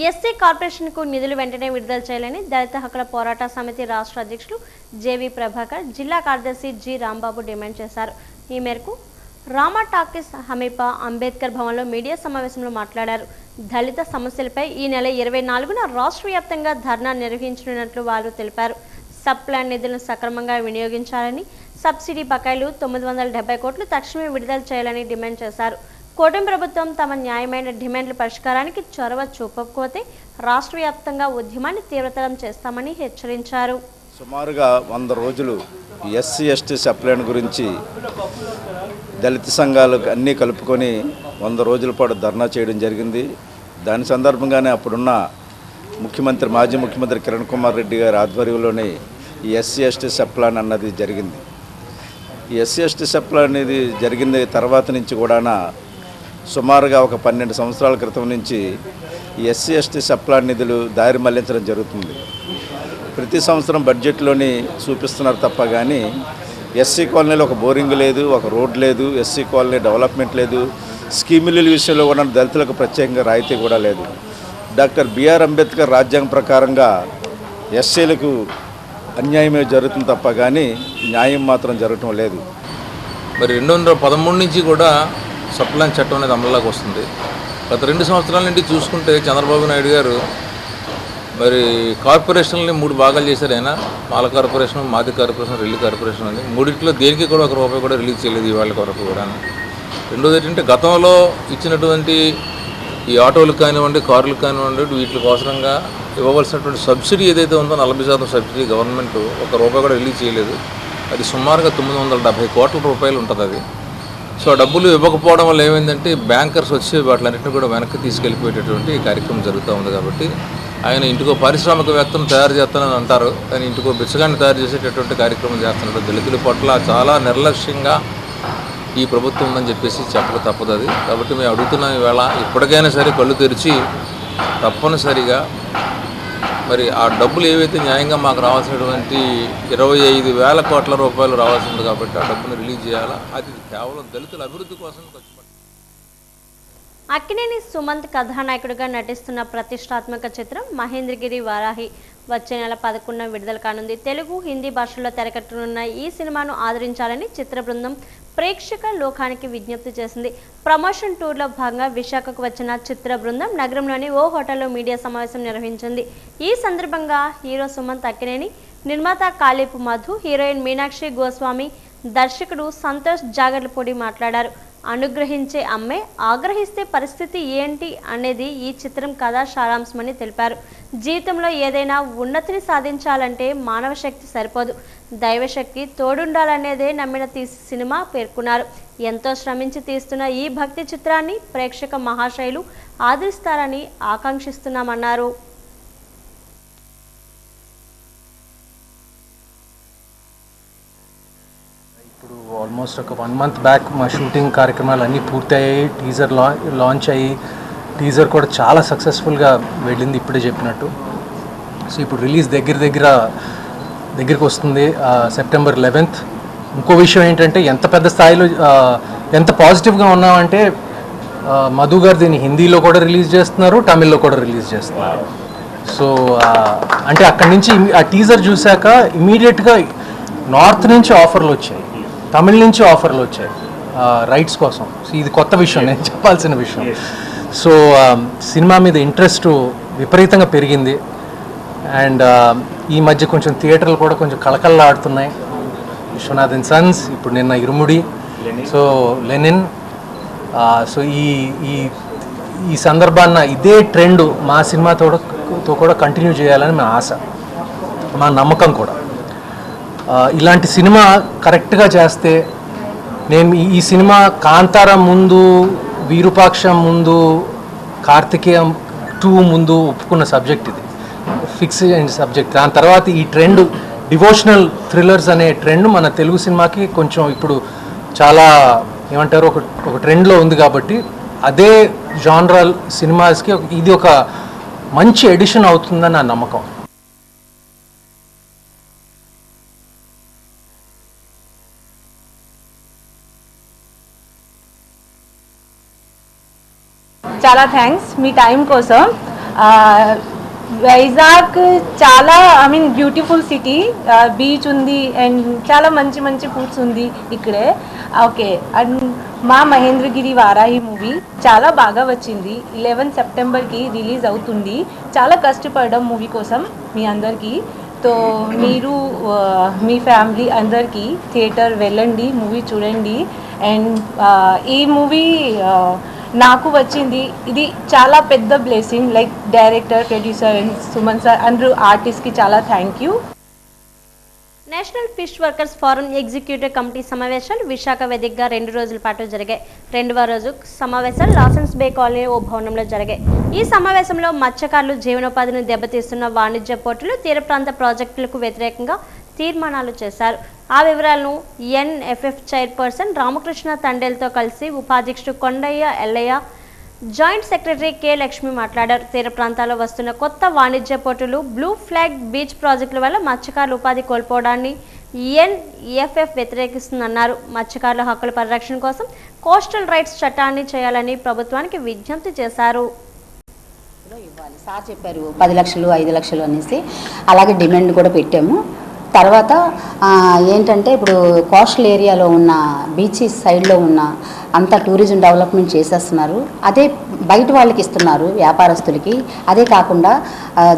ఎస్సీ కార్పొరేషన్కు నిధులు వెంటనే విడుదల చేయాలని దళిత హక్కుల పోరాట సమితి రాష్ట్ర అధ్యక్షులు జేవి ప్రభాకర్, జిల్లా కార్యదర్శి జి రాంబాబు డిమాండ్ చేశారు. ఈ మేరకు రామా టాకీస్ సమీప అంబేద్కర్ భవన్లో మీడియా సమావేశంలో మాట్లాడారు. దళిత సమస్యలపై ఈ నెల 24న రాష్ట్ర వ్యాప్తంగా ధర్నా నిర్వహించనున్నట్లు వారు తెలిపారు. సప్లాన్ నిధులను సక్రమంగా వినియోగించాలని, సబ్సిడీ బకాయిలు 970 కోట్లు తక్షణమే విడుదల చేయాలని డిమాండ్ చేశారు. కూటమి ప్రభుత్వం తమ న్యాయమైన డిమాండ్ల పరిష్కారానికి చొరవ చూపకపోతే రాష్ట్ర వ్యాప్తంగా ఉద్యమాన్ని తీవ్రతరం చేస్తామని హెచ్చరించారు. సుమారుగా 100 రోజులు ఎస్సీ ఎస్టీ సప్లైన్ గురించి దళిత సంఘాలు అన్నీ కలుపుకొని 100 రోజుల పాటు ధర్నా చేయడం జరిగింది. దాని సందర్భంగానే అప్పుడున్న మాజీ ముఖ్యమంత్రి కిరణ్ కుమార్ రెడ్డి గారి ఆధ్వర్యంలోనే ఈ ఎస్సీ ఎస్టీ సప్లాన్ అన్నది జరిగింది. ఈ ఎస్సీ ఎస్టీ సప్లాన్ అనేది జరిగింది తర్వాత నుంచి కూడా సుమారుగా ఒక 12 సంవత్సరాల క్రితం నుంచి ఈ ఎస్సీ ఎస్టీ సప్లాన్ నిధులు దారి మళ్లించడం జరుగుతుంది. ప్రతి సంవత్సరం బడ్జెట్లోని చూపిస్తున్నారు తప్ప కానీ ఎస్సీ కాలనీలో ఒక బోరింగ్ లేదు, ఒక రోడ్ లేదు, ఎస్సీ కాలనీ డెవలప్మెంట్ లేదు, స్కీముల విషయంలో కూడా దళితులకు ప్రత్యేకంగా రాయితీ కూడా లేదు. డాక్టర్ బిఆర్ అంబేద్కర్ రాజ్యాంగం ప్రకారంగా ఎస్సీలకు అన్యాయమే జరుగుతుంది తప్ప కానీ న్యాయం మాత్రం జరగటం లేదు. మరి 2013 నుంచి కూడా సప్లాన్ చట్టం అనేది అమల్లోకి వస్తుంది. గత 2 సంవత్సరాల నుండి చూసుకుంటే చంద్రబాబు నాయుడు గారు మరి కార్పొరేషన్లని 3 భాగాలు చేశారు. ఆయన పాల కార్పొరేషన్, మాది కార్పొరేషన్, రెల్లి కార్పొరేషన్ అని. మూడింటిలో దేనికి కూడా ₹1 కూడా రిలీజ్ చేయలేదు ఇవాళ వరకు కూడా. రెండోది ఏంటంటే గతంలో ఇచ్చినటువంటి ఈ ఆటోలకు కానివ్వండి, కార్లకు కానివ్వండి, వీటి కోసంగా ఇవ్వవలసినటువంటి సబ్సిడీ ఏదైతే ఉందో 40% సబ్సిడీ గవర్నమెంట్ ₹1 కూడా రిలీజ్ చేయలేదు. అది సుమారుగా 970 కోట్ల రూపాయలు ఉంటుంది అది. సో డబ్బులు ఇవ్వకపోవడం వల్ల ఏమైందంటే బ్యాంకర్స్ వచ్చి వాటిలన్నింటినీ కూడా వెనక్కి తీసుకెళ్ళిపోయేటటువంటి కార్యక్రమం జరుగుతూ ఉంది. కాబట్టి ఆయన ఇంటికో పారిశ్రామికవేత్తను తయారు చేస్తానని అంటారు, కానీ ఇంటికో బిచ్చగాన్ని తయారు చేసేటటువంటి కార్యక్రమం చేస్తున్నాడు. దళితుల పట్ల చాలా నిర్లక్ష్యంగా ఈ ప్రభుత్వం ఉందని చెప్పేసి చెప్పక తప్పదు అది. కాబట్టి మేము అడుగుతున్నాం ఈవేళ ఇప్పటికైనా సరే కళ్ళు తెరిచి తప్పనిసరిగా మరి ఆ డబ్బులు ఏవైతే న్యాయంగా మాకు రావాల్సినటువంటి 25,000 కోట్ల రూపాయలు రావాల్సింది కాబట్టి ఆ డబ్బును రిలీజ్ చేయాలా. అది కేవలం దళితుల అభివృద్ధి కోసం ఖర్చు పెట్టాలి. అక్కినేని సుమంత్ కథానాయకుడిగా నటిస్తున్న ప్రతిష్టాత్మక చిత్రం మహేంద్రగిరి వారాహి వచ్చే నెల 11న విడుదల కానుంది. తెలుగు, హిందీ భాషల్లో తెరకెక్కనున్న ఈ సినిమాను ఆదరించాలని చిత్ర బృందం ప్రేక్షక లోకానికి విజ్ఞప్తి చేసింది. ప్రమోషన్ టూర్లో భాగంగా విశాఖకు వచ్చిన చిత్ర బృందం నగరంలోని ఓ హోటల్లో మీడియా సమావేశం నిర్వహించింది. ఈ సందర్భంగా హీరో సుమంత్ అక్కినేని, నిర్మాత కాళీపు మధు, హీరోయిన్ మీనాక్షి గోస్వామి, దర్శకుడు సంతోష్ జాగర్లపూడి మాట్లాడారు. అనుగ్రహించే అమ్మే, ఆగ్రహిస్తే పరిస్థితి ఏంటి అనేది ఈ చిత్రం కథా సారాంశమని తెలిపారు. జీవితంలో ఏదైనా ఉన్నతిని సాధించాలంటే మానవ శక్తి సరిపోదు, దైవశక్తి తోడుండాలనేదే నమ్మిన సినిమా పేర్కొన్నారు. ఎంతో శ్రమించి తీస్తున్న ఈ భక్తి చిత్రాన్ని ప్రేక్షక మహాశైలు ఆదరిస్తారని ఆకాంక్షిస్తున్నామన్నారు. ఆల్మోస్ట్ ఒక 1 month బ్యాక్ మా షూటింగ్ కార్యక్రమాలు అన్నీ పూర్తయ్యాయి. టీజర్ లాంచ్ అయ్యి టీజర్ కూడా చాలా సక్సెస్ఫుల్గా వెళ్ళింది ఇప్పుడే చెప్పినట్టు. సో ఇప్పుడు రిలీజ్ దగ్గరికి వస్తుంది September 11th. ఇంకో విషయం ఏంటంటే ఎంత పెద్ద స్థాయిలో ఎంత పాజిటివ్గా ఉన్నామంటే మధు గారు దీన్ని హిందీలో కూడా రిలీజ్ చేస్తున్నారు, తమిళ్లో కూడా రిలీజ్ చేస్తున్నారు. సో అంటే అక్కడి నుంచి ఆ టీజర్ చూశాక ఇమీడియట్గా నార్త్ నుంచి ఆఫర్లు వచ్చాయి, తమిళ నుంచి ఆఫర్లు వచ్చాయి రైట్స్ కోసం. సో ఇది కొత్త విషయం, నేను చెప్పాల్సిన విషయం. సో సినిమా మీద ఇంట్రెస్ట్ విపరీతంగా పెరిగింది. అండ్ ఈ మధ్య కొంచెం థియేటర్లు కూడా కొంచెం కళకళలాడుతున్నాయి. విశ్వనాథ్ అండ్ సన్స్, ఇప్పుడు నిన్న ఇరుముడి, సో లెనిన్. సో ఈ సందర్భాన్న ఇదే ట్రెండ్ మా సినిమాతో కూడా కంటిన్యూ చేయాలని మా ఆశ, మా నమ్మకం కూడా. ఇలాంటి సినిమా కరెక్ట్గా చేస్తే, నేను ఈ సినిమా కాంతారా ముందు, వీరూపాక్షం ముందు, కార్తికేయం 2 ముందు ఒప్పుకున్న సబ్జెక్ట్, ఇది ఫిక్స్ అయిన సబ్జెక్ట్. దాని తర్వాత ఈ ట్రెండ్ డివోషనల్ థ్రిల్లర్స్ అనే ట్రెండ్ మన తెలుగు సినిమాకి కొంచెం ఇప్పుడు చాలా ఏమంటారు ఒక ట్రెండ్లో ఉంది. కాబట్టి అదే జానరల్ సినిమాస్కి ఇది ఒక మంచి ఎడిషన్ అవుతుందని నా నమ్మకం. చాలా థ్యాంక్స్ మీ టైం కోసం. వైజాగ్ చాలా బ్యూటిఫుల్ సిటీ, బీచ్ ఉంది అండ్ చాలా మంచి మంచి ఫుడ్స్ ఉంది ఇక్కడే. ఓకే, అండ్ మా మహేంద్రగిరి వారాహి మూవీ చాలా బాగా వచ్చింది. 11 సెప్టెంబర్కి రిలీజ్ అవుతుంది. చాలా కష్టపడడం మూవీ కోసం మీ అందరికీ. సో మీరు మీ ఫ్యామిలీ అందరికీ థియేటర్ వెళ్ళండి, మూవీ చూడండి. అండ్ ఈ మూవీ నాకు వచ్చింది, ఇది చాలా పెద్ద blessing. Like director, producer and Suman sir అందరూ ఆర్టిస్ట్కి చాలా thank you. National fish workers forum executive committee సమావేశాలు విశాఖ వేదికగా 2 రోజుల పాటు జరిగాయి. 2వ రోజు సమావేశాలు లాసెన్స్ బే కాలనీ ఓ భవనంలో జరిగాయి. ఈ సమావేశంలో మత్స్యకారులు జీవనోపాధిని దెబ్బతీస్తున్న వాణిజ్య పోర్టులు, తీర ప్రాంత ప్రాజెక్టులకు వ్యతిరేకంగా తీర్మానాలు చేశారు. ఆ వివరాలను NFF చైర్పర్సన్ రామకృష్ణ తండేల్తో కలిసి ఉపాధ్యక్షుడు Kondaiah Yellaiah, joint secretary K Lakshmi మాట్లాడారు. తీర ప్రాంతాల్లో వస్తున్న కొత్త వాణిజ్య పోర్టులు, బ్లూ ఫ్లాగ్ బీచ్ ప్రాజెక్టుల వల్ల మత్స్యకారులు ఉపాధి కోల్పోవడాన్ని NFF వ్యతిరేకిస్తుందన్నారు. మత్స్యకారుల హక్కుల పరిరక్షణ కోసం కోస్టల్ రైట్స్ చట్టాన్ని చేయాలని ప్రభుత్వానికి విజ్ఞప్తి చేశారు. సార్ చెప్పారు 10 లక్షలు 5 లక్షలు అనేసి, అలాగే డిమాండ్ కూడా పెట్టాము. తర్వాత ఏంటంటే ఇప్పుడు కోస్టల్ ఏరియాలో ఉన్న బీచెస్ సైడ్లో ఉన్న అంతా టూరిజం డెవలప్మెంట్ చేసేస్తున్నారు. అదే బయట వాళ్ళకి ఇస్తున్నారు, వ్యాపారస్తులకి. అదే కాకుండా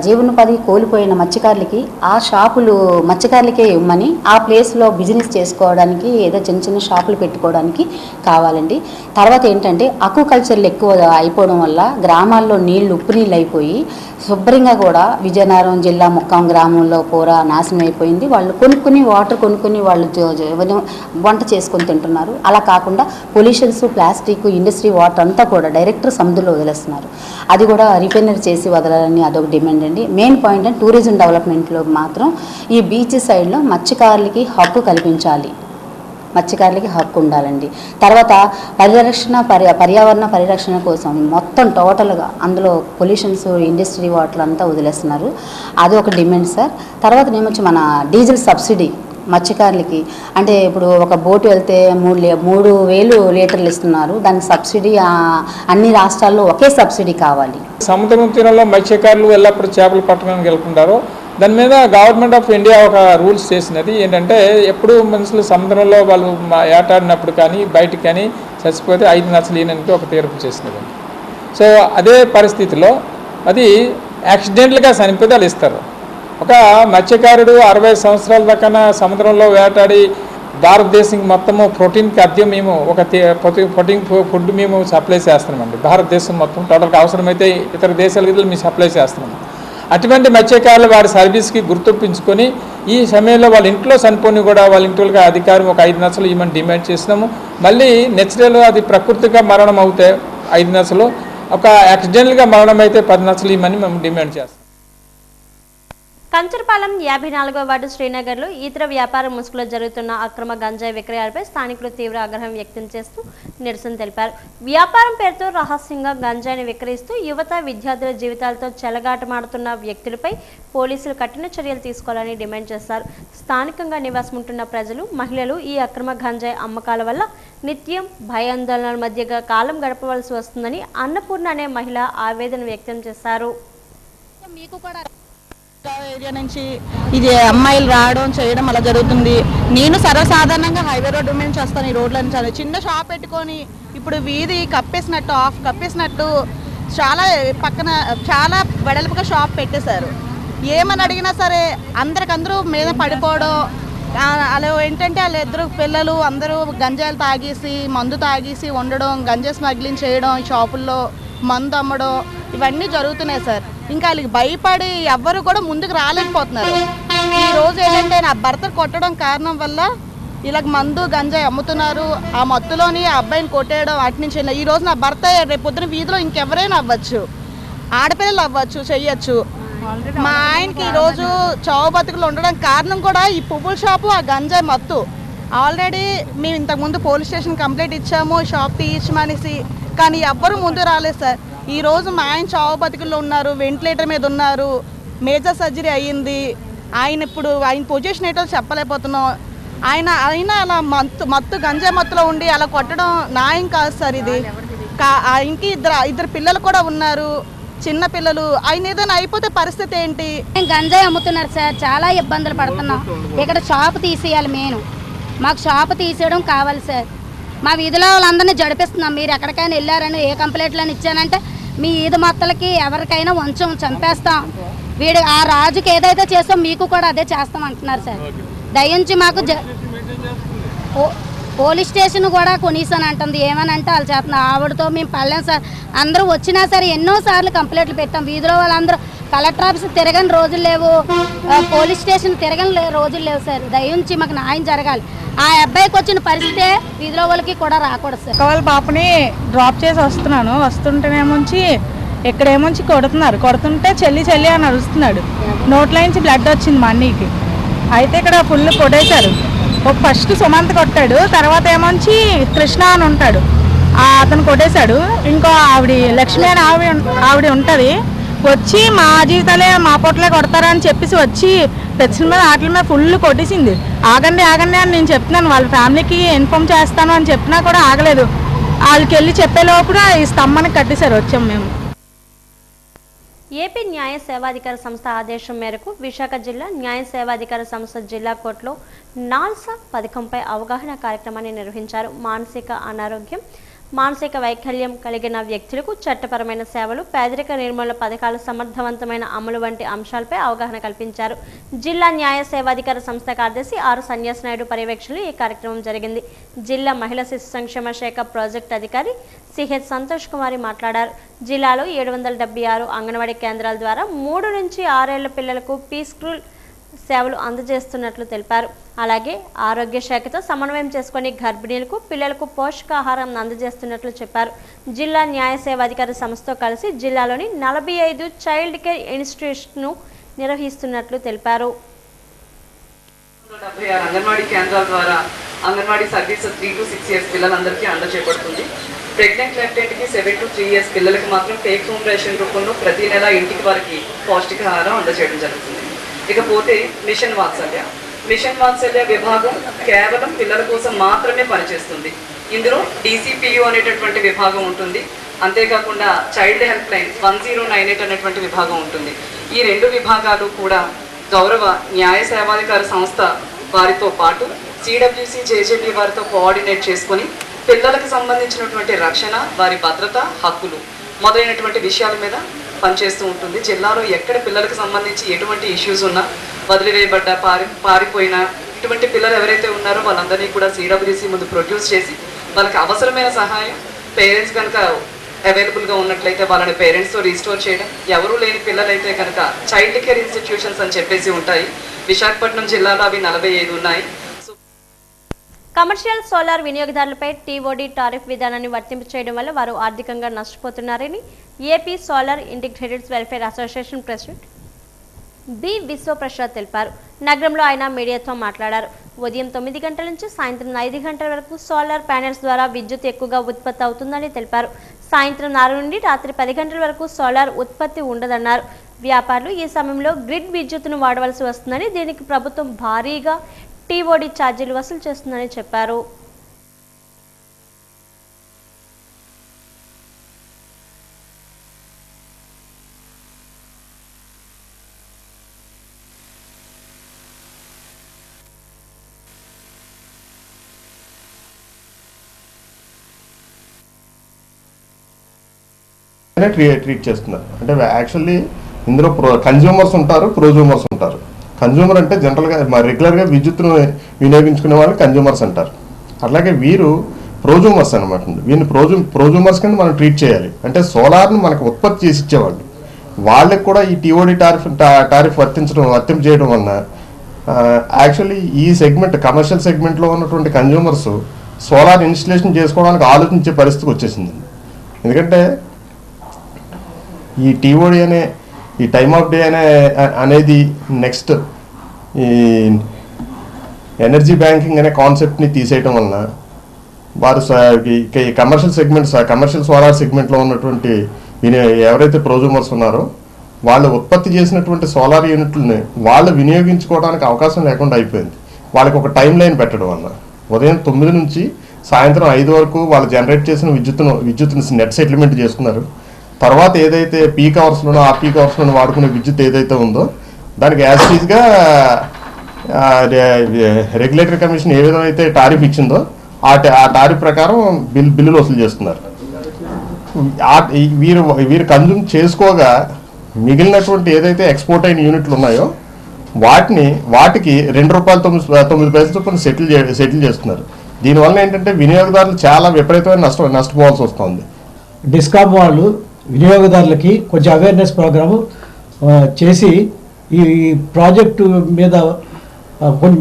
జీవనోపాధి కోల్పోయిన మత్స్యకారులకి ఆ షాపులు మత్స్యకారులకే ఇవ్వమని, ఆ ప్లేస్లో బిజినెస్ చేసుకోవడానికి ఏదో చిన్న చిన్న షాపులు పెట్టుకోవడానికి కావాలండి. తర్వాత ఏంటంటే అక్వాకల్చర్లు ఎక్కువ అయిపోవడం వల్ల గ్రామాల్లో ఉప్పు నీళ్ళు అయిపోయి శుభ్రంగా కూడా విజయనగరం జిల్లా ముక్కాం గ్రామంలో పూరా నాశనం అయిపోయింది. వాళ్ళు వాటర్ కొనుక్కొని వాళ్ళు వంట చేసుకొని తింటున్నారు. అలా కాకుండా పొల్యూషన్స్, ప్లాస్టిక్, ఇండస్ట్రీ వాటర్ అంతా కూడా డైరెక్ట్ సముద్రంలో వదిలేస్తున్నారు. అది కూడా రిఫైనరీ చేసి వదలాలని అదొక డిమాండ్ అండి. మెయిన్ పాయింట్ అంటే టూరిజం డెవలప్మెంట్లో మాత్రం ఈ బీచ్ సైడ్లో మత్స్యకారులకి హక్కు కల్పించాలి, మత్స్యకారులకి హక్కు ఉండాలండి. తర్వాత పర్యావరణ పరిరక్షణ కోసం మొత్తం టోటల్గా అందులో పొల్యూషన్స్, ఇండస్ట్రీ వాటర్ అంతా వదిలేస్తున్నారు. అది ఒక డిమాండ్ సార్. తర్వాత నేమొచ్చి మన డీజిల్ సబ్సిడీ మత్స్యకారులకి, అంటే ఇప్పుడు ఒక బోటు వెళ్తే 3,000 లీటర్లు ఇస్తున్నారు. దానికి సబ్సిడీ అన్ని రాష్ట్రాల్లో ఒకే సబ్సిడీ కావాలి. సముద్రం తీరంలో మత్స్యకారులు ఎల్లప్పుడూ చేపలు పట్టడానికి వెళ్తుంటారు. దాని మీద గవర్నమెంట్ ఆఫ్ ఇండియా ఒక రూల్స్ చేసినది ఏంటంటే, ఎప్పుడు మనుషులు సముద్రంలో వాళ్ళు ఏటాడినప్పుడు కానీ బయటికి కానీ చచ్చిపోతే 5 నచ్చలు ఈయనకి ఒక తీర్పు చేసినది. సో అదే పరిస్థితిలో అది యాక్సిడెంట్లుగా చనిపోతే వాళ్ళు ఇస్తారు. ఒక మత్స్యకారుడు 60 సంవత్సరాల దాకా సముద్రంలో వేటాడి భారతదేశం మొత్తము ప్రోటీన్ ఖాద్యం మేము ఒక ప్రోటీన్ ఫుడ్ మేము సప్లై చేస్తున్నామండి. భారతదేశం మొత్తం టోటల్గా అవసరమైతే ఇతర దేశాలకు మేము సప్లై చేస్తున్నాము. అటువంటి మత్స్యకారులు వారి సర్వీస్కి గుర్తింపించుకొని ఈ సమయంలో వాళ్ళ ఇంట్లో చనిపోని కూడా వాళ్ళ ఇంట్లో అధికారం ఒక 5 నచ్చలు ఇవ్వమని డిమాండ్ చేసినాము. మళ్ళీ నేచురల్ అది ప్రకృతిగా మరణం అవుతే 5 నచ్చలు, ఒక యాక్సిడెంటల్గా మరణం అయితే 10 నచ్చలు ఇవ్వమని మేము డిమాండ్ చేస్తాం. కంచరపాలెం 54వ వార్డు శ్రీనగర్లో ఇతర వ్యాపార ముసుగులో జరుగుతున్న అక్రమ గంజాయి విక్రయాలపై స్థానికులు తీవ్ర ఆగ్రహం వ్యక్తం చేస్తూ నిరసన తెలిపారు. వ్యాపారం పేరుతో రహస్యంగా గంజాయిని విక్రయిస్తూ యువత విద్యార్థుల జీవితాలతో చెలగాటమాడుతున్న వ్యక్తులపై పోలీసులు కఠిన చర్యలు తీసుకోవాలని డిమాండ్ చేశారు. స్థానికంగా నివాసం ఉంటున్న ప్రజలు, మహిళలు ఈ అక్రమ గంజాయి అమ్మకాల వల్ల నిత్యం భయాందోళనల మధ్యగా కాలం గడపవలసి వస్తుందని అన్నపూర్ణ అనే మహిళ ఆవేదన వ్యక్తం చేశారు. ఏరియా నుంచి ఇది అమ్మాయిలు రావడం చేయడం అలా జరుగుతుంది. నేను సర్వసాధారణంగా హైవే రోడ్డు నుంచి వస్తాను. ఈ రోడ్ల నుంచి చిన్న షాప్ పెట్టుకొని ఇప్పుడు వీధి కప్పేసినట్టు చాలా పక్కన చాలా వెడల్పుగా షాప్ పెట్టేశారు. ఏమని అడిగినా సరే అందరికందరూ మీద పడిపోవడం, అలా ఏంటంటే వాళ్ళ ఇద్దరు పిల్లలు అందరూ గంజాయిలు తాగేసి మందు తాగేసి ఉండడం, గంజాయి స్మగ్లింగ్ చేయడం, షాపుల్లో మందు అమ్మడం ఇవన్నీ జరుగుతున్నాయి సార్. ఇంకా వాళ్ళకి భయపడి ఎవ్వరు కూడా ముందుకు రాలేకపోతున్నారు. ఈ రోజు ఏంటంటే నా భర్త కొట్టడం కారణం వల్ల ఇలాగ మందు గంజాయి అమ్ముతున్నారు. ఆ మత్తులోని ఆ అబ్బాయిని కొట్టేయడం వాటి నుంచి ఈ రోజు నా భర్త రేపు పొద్దున వీధిలో ఇంకెవరైనా అవ్వచ్చు, ఆడపిల్లలు అవ్వచ్చు, చెయ్యొచ్చు. మా ఆయనకి ఈరోజు చావు బతుకులు ఉండడం కారణం కూడా ఈ పువ్వుల షాపు, ఆ గంజాయి మత్తు. ఆల్రెడీ మేము ఇంతకుముందు పోలీస్ స్టేషన్ కంప్లైంట్ ఇచ్చాము షాప్ తీయించమనేసి, కానీ ఎవ్వరూ ముందు రాలేదు సార్. ఈరోజు మా ఆయన చావు బతుకుల్లో ఉన్నారు, వెంటిలేటర్ మీద ఉన్నారు, మేజర్ సర్జరీ అయ్యింది. ఆయన పొజిషన్ ఏంటో చెప్పలేకపోతున్నాం. ఆయన అలా మత్తు గంజాయి మత్తులో ఉండి అలా కొట్టడం న్యాయం కాదు సార్. ఇది ఆయనకి ఇద్దరు పిల్లలు కూడా ఉన్నారు, చిన్న పిల్లలు. ఆయన ఏదైనా అయిపోతే పరిస్థితి ఏంటి? గంజాయి అమ్ముతున్నారు సార్, చాలా ఇబ్బందులు పడుతున్నాం. ఇక్కడ షాప్ తీసేయాలి, మాకు షాప్ తీసేయడం కావాలి సార్. మా వీధిలో వాళ్ళందరినీ జడిపిస్తున్నాం. మీరు ఎక్కడికైనా వెళ్ళారని ఏ కంప్లైంట్లను ఇచ్చానంటే మీ ఈద మొత్తలకి ఎవరికైనా చంపేస్తాం, వీడు ఆ రాజుకి ఏదైతే చేస్తాం మీకు కూడా అదే చేస్తాం అంటున్నారు సార్. దయించి మాకు పోలీస్ స్టేషన్ కూడా కొనీసాను అంటుంది. ఏమని అంటే వాళ్ళు చేస్తున్నారు, ఆవిడతో మేము పడలేం సార్. అందరూ వచ్చినా సరే ఎన్నోసార్లు కంప్లైంట్లు పెట్టాం. వీధిలో వాళ్ళందరూ కలెక్టర్ ఆఫీస్ తిరగని రోజులు లేవు, పోలీస్ స్టేషన్ తిరగని రోజులు లేవు సార్. దయించి మాకు న్యాయం జరగాలి. ఆ అబ్బాయికి వచ్చిన పరిస్థితే వీధిలో వాళ్ళకి కూడా రాకూడదు సార్. వాళ్ళ పాపని డ్రాప్ చేసి వస్తుంటేనేమోంచి ఇక్కడేమోంచి కొడుతుంటే చెల్లి అని అరుస్తున్నాడు. నోట్లో నుంచి బ్లడ్ వచ్చింది మా అన్నయ్యకి. అయితే ఇక్కడ ఫుల్ కొట్టేశారు. ఫస్ట్ సుమంత్ కొట్టాడు, తర్వాత ఏమోంచి కృష్ణ అని ఉంటాడు, అతను కొట్టేశాడు. ఇంకో లక్ష్మి అని ఆవిడ ఉంటుంది, వచ్చి మా జీవితాలే మా పొట్లే కొడతారని చెప్పేసి వచ్చి తెచ్చిన మీద వాటి మీద ఫుల్ కొట్టేసింది. ఆగండి అని నేను చెప్తున్నాను, వాళ్ళ ఫ్యామిలీకి ఇన్ఫార్మ్ చేస్తాను అని చెప్పినా కూడా ఆగలేదు. వాళ్ళకి వెళ్ళి చెప్పే లోపల ఈ స్తంభానికి కట్టేశారు. వచ్చాం మేము. ఏపీ న్యాయ సేవాధికార సంస్థ ఆదేశం మేరకు విశాఖ జిల్లా న్యాయ సేవాధికార సంస్థ జిల్లా కోర్టులో నాల్సా పథకంపై అవగాహన కార్యక్రమాన్ని నిర్వహించారు. మానసిక అనారోగ్యం, మానసిక వైకల్యం కలిగిన వ్యక్తులకు చట్టపరమైన సేవలు, పేదరిక నిర్మూలన పథకాల సమర్థవంతమైన అమలు వంటి అంశాలపై అవగాహన కల్పించారు. జిల్లా న్యాయ సేవాధికార సంస్థ కార్యదర్శి ఆర్ సన్యాసి నాయుడు పర్యవేక్షణలో ఈ కార్యక్రమం జరిగింది. జిల్లా మహిళా శిశు సంక్షేమ శాఖ ప్రాజెక్ట్ అధికారి సిహెచ్ సంతోష్ కుమారి మాట్లాడారు. జిల్లాలో 776 అంగన్వాడీ కేంద్రాల ద్వారా 3 నుంచి 6 ఏళ్ల పిల్లలకు పీస్ఫుల్ సేవలు అందజేస్తున్నట్లు తెలిపారు. అలాగే ఆరోగ్య శాఖతో సమన్వయం చేసుకుని గర్భిణీలకు, పిల్లలకు పోషకాహారం అందజేస్తున్నట్లు చెప్పారు. జిల్లా న్యాయ సేవాధికారి సంస్థతో కలిసి జిల్లాలోని 45 చైల్డ్ కేర్ ఇన్స్టిట్యూట్స్ను నిర్వహిస్తున్నట్లు తెలిపారు. 76 అంగన్వాడీ కేంద్రాల ద్వారా అంగన్వాడీ సర్వీసెస్ 3 to 6 years పిల్లలందరికీ అందజేయబడుతుంది. ప్రెగ్నెంట్ లెఫ్టెంట్కి 7 to 3 years పిల్లలకి మాత్రం టేక్ హోమ్ రేషన్ రూపంలో ప్రతి నెల ఇంటికి వారికి పౌష్టికాహారం అందజేయడం జరుగుతుంది. ఇకపోతే మిషన్ వాత్సల్య విభాగం కేవలం పిల్లల కోసం మాత్రమే పనిచేస్తుంది. ఇందులో DCPU అనేటటువంటి విభాగం ఉంటుంది. అంతేకాకుండా చైల్డ్ హెల్ప్ లైన్ 1098 అనేటువంటి విభాగం ఉంటుంది. ఈ 2 విభాగాలు కూడా గౌరవ న్యాయ సేవాధికార సంస్థ వారితో పాటు సిడబ్ల్యూసి జేజేబీ వారితో కోఆర్డినేట్ చేసుకొని పిల్లలకు సంబంధించినటువంటి రక్షణ, వారి భద్రత, హక్కులు మొదలైనటువంటి విషయాల మీద పనిచేస్తూ ఉంటుంది. జిల్లాలో ఎక్కడ పిల్లలకు సంబంధించి ఎటువంటి ఇష్యూస్ ఉన్నా, వదిలివేయబడ్డ, పారిపోయిన ఇటువంటి పిల్లలు ఎవరైతే ఉన్నారో వాళ్ళందరినీ కూడా సిడబ్ల్యూసి ముందు ప్రొడ్యూస్ చేసి వాళ్ళకి అవసరమైన సహాయం, పేరెంట్స్ కనుక అవైలబుల్గా ఉన్నట్లయితే వాళ్ళని పేరెంట్స్తో రీస్టోర్ చేయడం, ఎవరూ లేని పిల్లలైతే కనుక చైల్డ్ కేర్ ఇన్స్టిట్యూషన్స్ అని చెప్పేసి ఉంటాయి. విశాఖపట్నం జిల్లాలో అవి 45 ఉన్నాయి. కమర్షియల్ సోలార్ వినియోగదారులపై టీఓడీ టారిఫ్ విధానాన్ని వర్తింపు చేయడం వల్ల వారు ఆర్థికంగా నష్టపోతున్నారని AP solar integrated welfare association president B Vishwaprasad తెలిపారు. నగరంలో ఆయన మీడియాతో మాట్లాడారు. ఉదయం 9 గంటల నుంచి సాయంత్రం 5 గంటల వరకు సోలార్ ప్యానెల్స్ ద్వారా విద్యుత్ ఎక్కువగా ఉత్పత్తి అవుతుందని తెలిపారు. సాయంత్రం 4 నుండి రాత్రి 10 గంటల వరకు సోలార్ ఉత్పత్తి ఉండదన్నారు. వ్యాపారులు ఈ సమయంలో గ్రిడ్ విద్యుత్తును వాడవలసి వస్తుందని, దీనికి ప్రభుత్వం భారీగా టీఓడీ ఛార్జీలు వసూలు చేస్తుందని చెప్పారు. ట్రీట్ చేస్తున్నారు. అంటే యాక్చువల్లీ ఇందులో కన్జ్యూమర్స్ ఉంటారు, ప్రొజ్యూమర్స్ ఉంటారు. కన్జ్యూమర్ అంటే జనరల్గా రెగ్యులర్గా విద్యుత్తును వినియోగించుకునే వాళ్ళు కన్జ్యూమర్స్ అంటారు. అట్లాగే వీరు ప్రొజ్యూమర్స్ అనమాట. వీరిని ప్రొజ్యూమర్స్ కింద మనం ట్రీట్ చేయాలి. అంటే సోలార్ను మనకు ఉత్పత్తి చేసి ఇచ్చేవాళ్ళు, వాళ్ళకి కూడా ఈ టీఓడీ టారిఫ్ వర్తింపు చేయడం వలన యాక్చువల్లీ ఈ సెగ్మెంట్, కమర్షియల్ సెగ్మెంట్లో ఉన్నటువంటి కన్జ్యూమర్స్ సోలార్ ఇన్స్టలేషన్ చేసుకోవడానికి ఆలోచించే పరిస్థితికి వచ్చేసింది. ఎందుకంటే ఈ టీఓడీ అనే ఈ టైమ్ ఆఫ్ డే అనేది నెక్స్ట్ ఈ ఎనర్జీ బ్యాంకింగ్ అనే కాన్సెప్ట్ని తీసేయడం వలన వారు ఈ కమర్షియల్ సోలార్ సెగ్మెంట్లో ఉన్నటువంటి ఎవరైతే ప్రొజ్యూమర్స్ ఉన్నారో వాళ్ళు ఉత్పత్తి చేసినటువంటి సోలార్ యూనిట్లని వాళ్ళు వినియోగించుకోవడానికి అవకాశం లేకుండా అయిపోయింది. వాళ్ళకి ఒక టైం లైన్ పెట్టడం వల్ల ఉదయం 9 నుంచి సాయంత్రం 5 వరకు వాళ్ళు జనరేట్ చేసిన విద్యుత్తుని నెట్ సెటిల్మెంట్ చేసుకున్నారు. తర్వాత ఏదైతే పీక్ అవర్స్లోనో ఆ పీక్ అవర్స్లోనో వాడుకునే విద్యుత్ ఏదైతే ఉందో దానికి యాజ్టీజ్గా రెగ్యులేటరీ కమిషన్ ఏ విధంగా అయితే టారిఫ్ ఇచ్చిందో ఆ టారిఫ్ ప్రకారం బిల్లులు వసూలు చేస్తున్నారు. వీరు కన్జ్యూమ్ చేసుకోగా మిగిలినటువంటి ఏదైతే ఎక్స్పోర్ట్ అయిన యూనిట్లు ఉన్నాయో వాటికి ₹2.09 చొప్పున సెటిల్ చేస్తున్నారు. దీనివల్ల ఏంటంటే వినియోగదారులు చాలా విపరీతమైన నష్టపోవాల్సి వస్తుంది. డిస్కామ్ వాళ్ళు వినియోగదారులకి కొంచెం అవేర్నెస్ ప్రోగ్రాము చేసి ఈ ప్రాజెక్టు మీద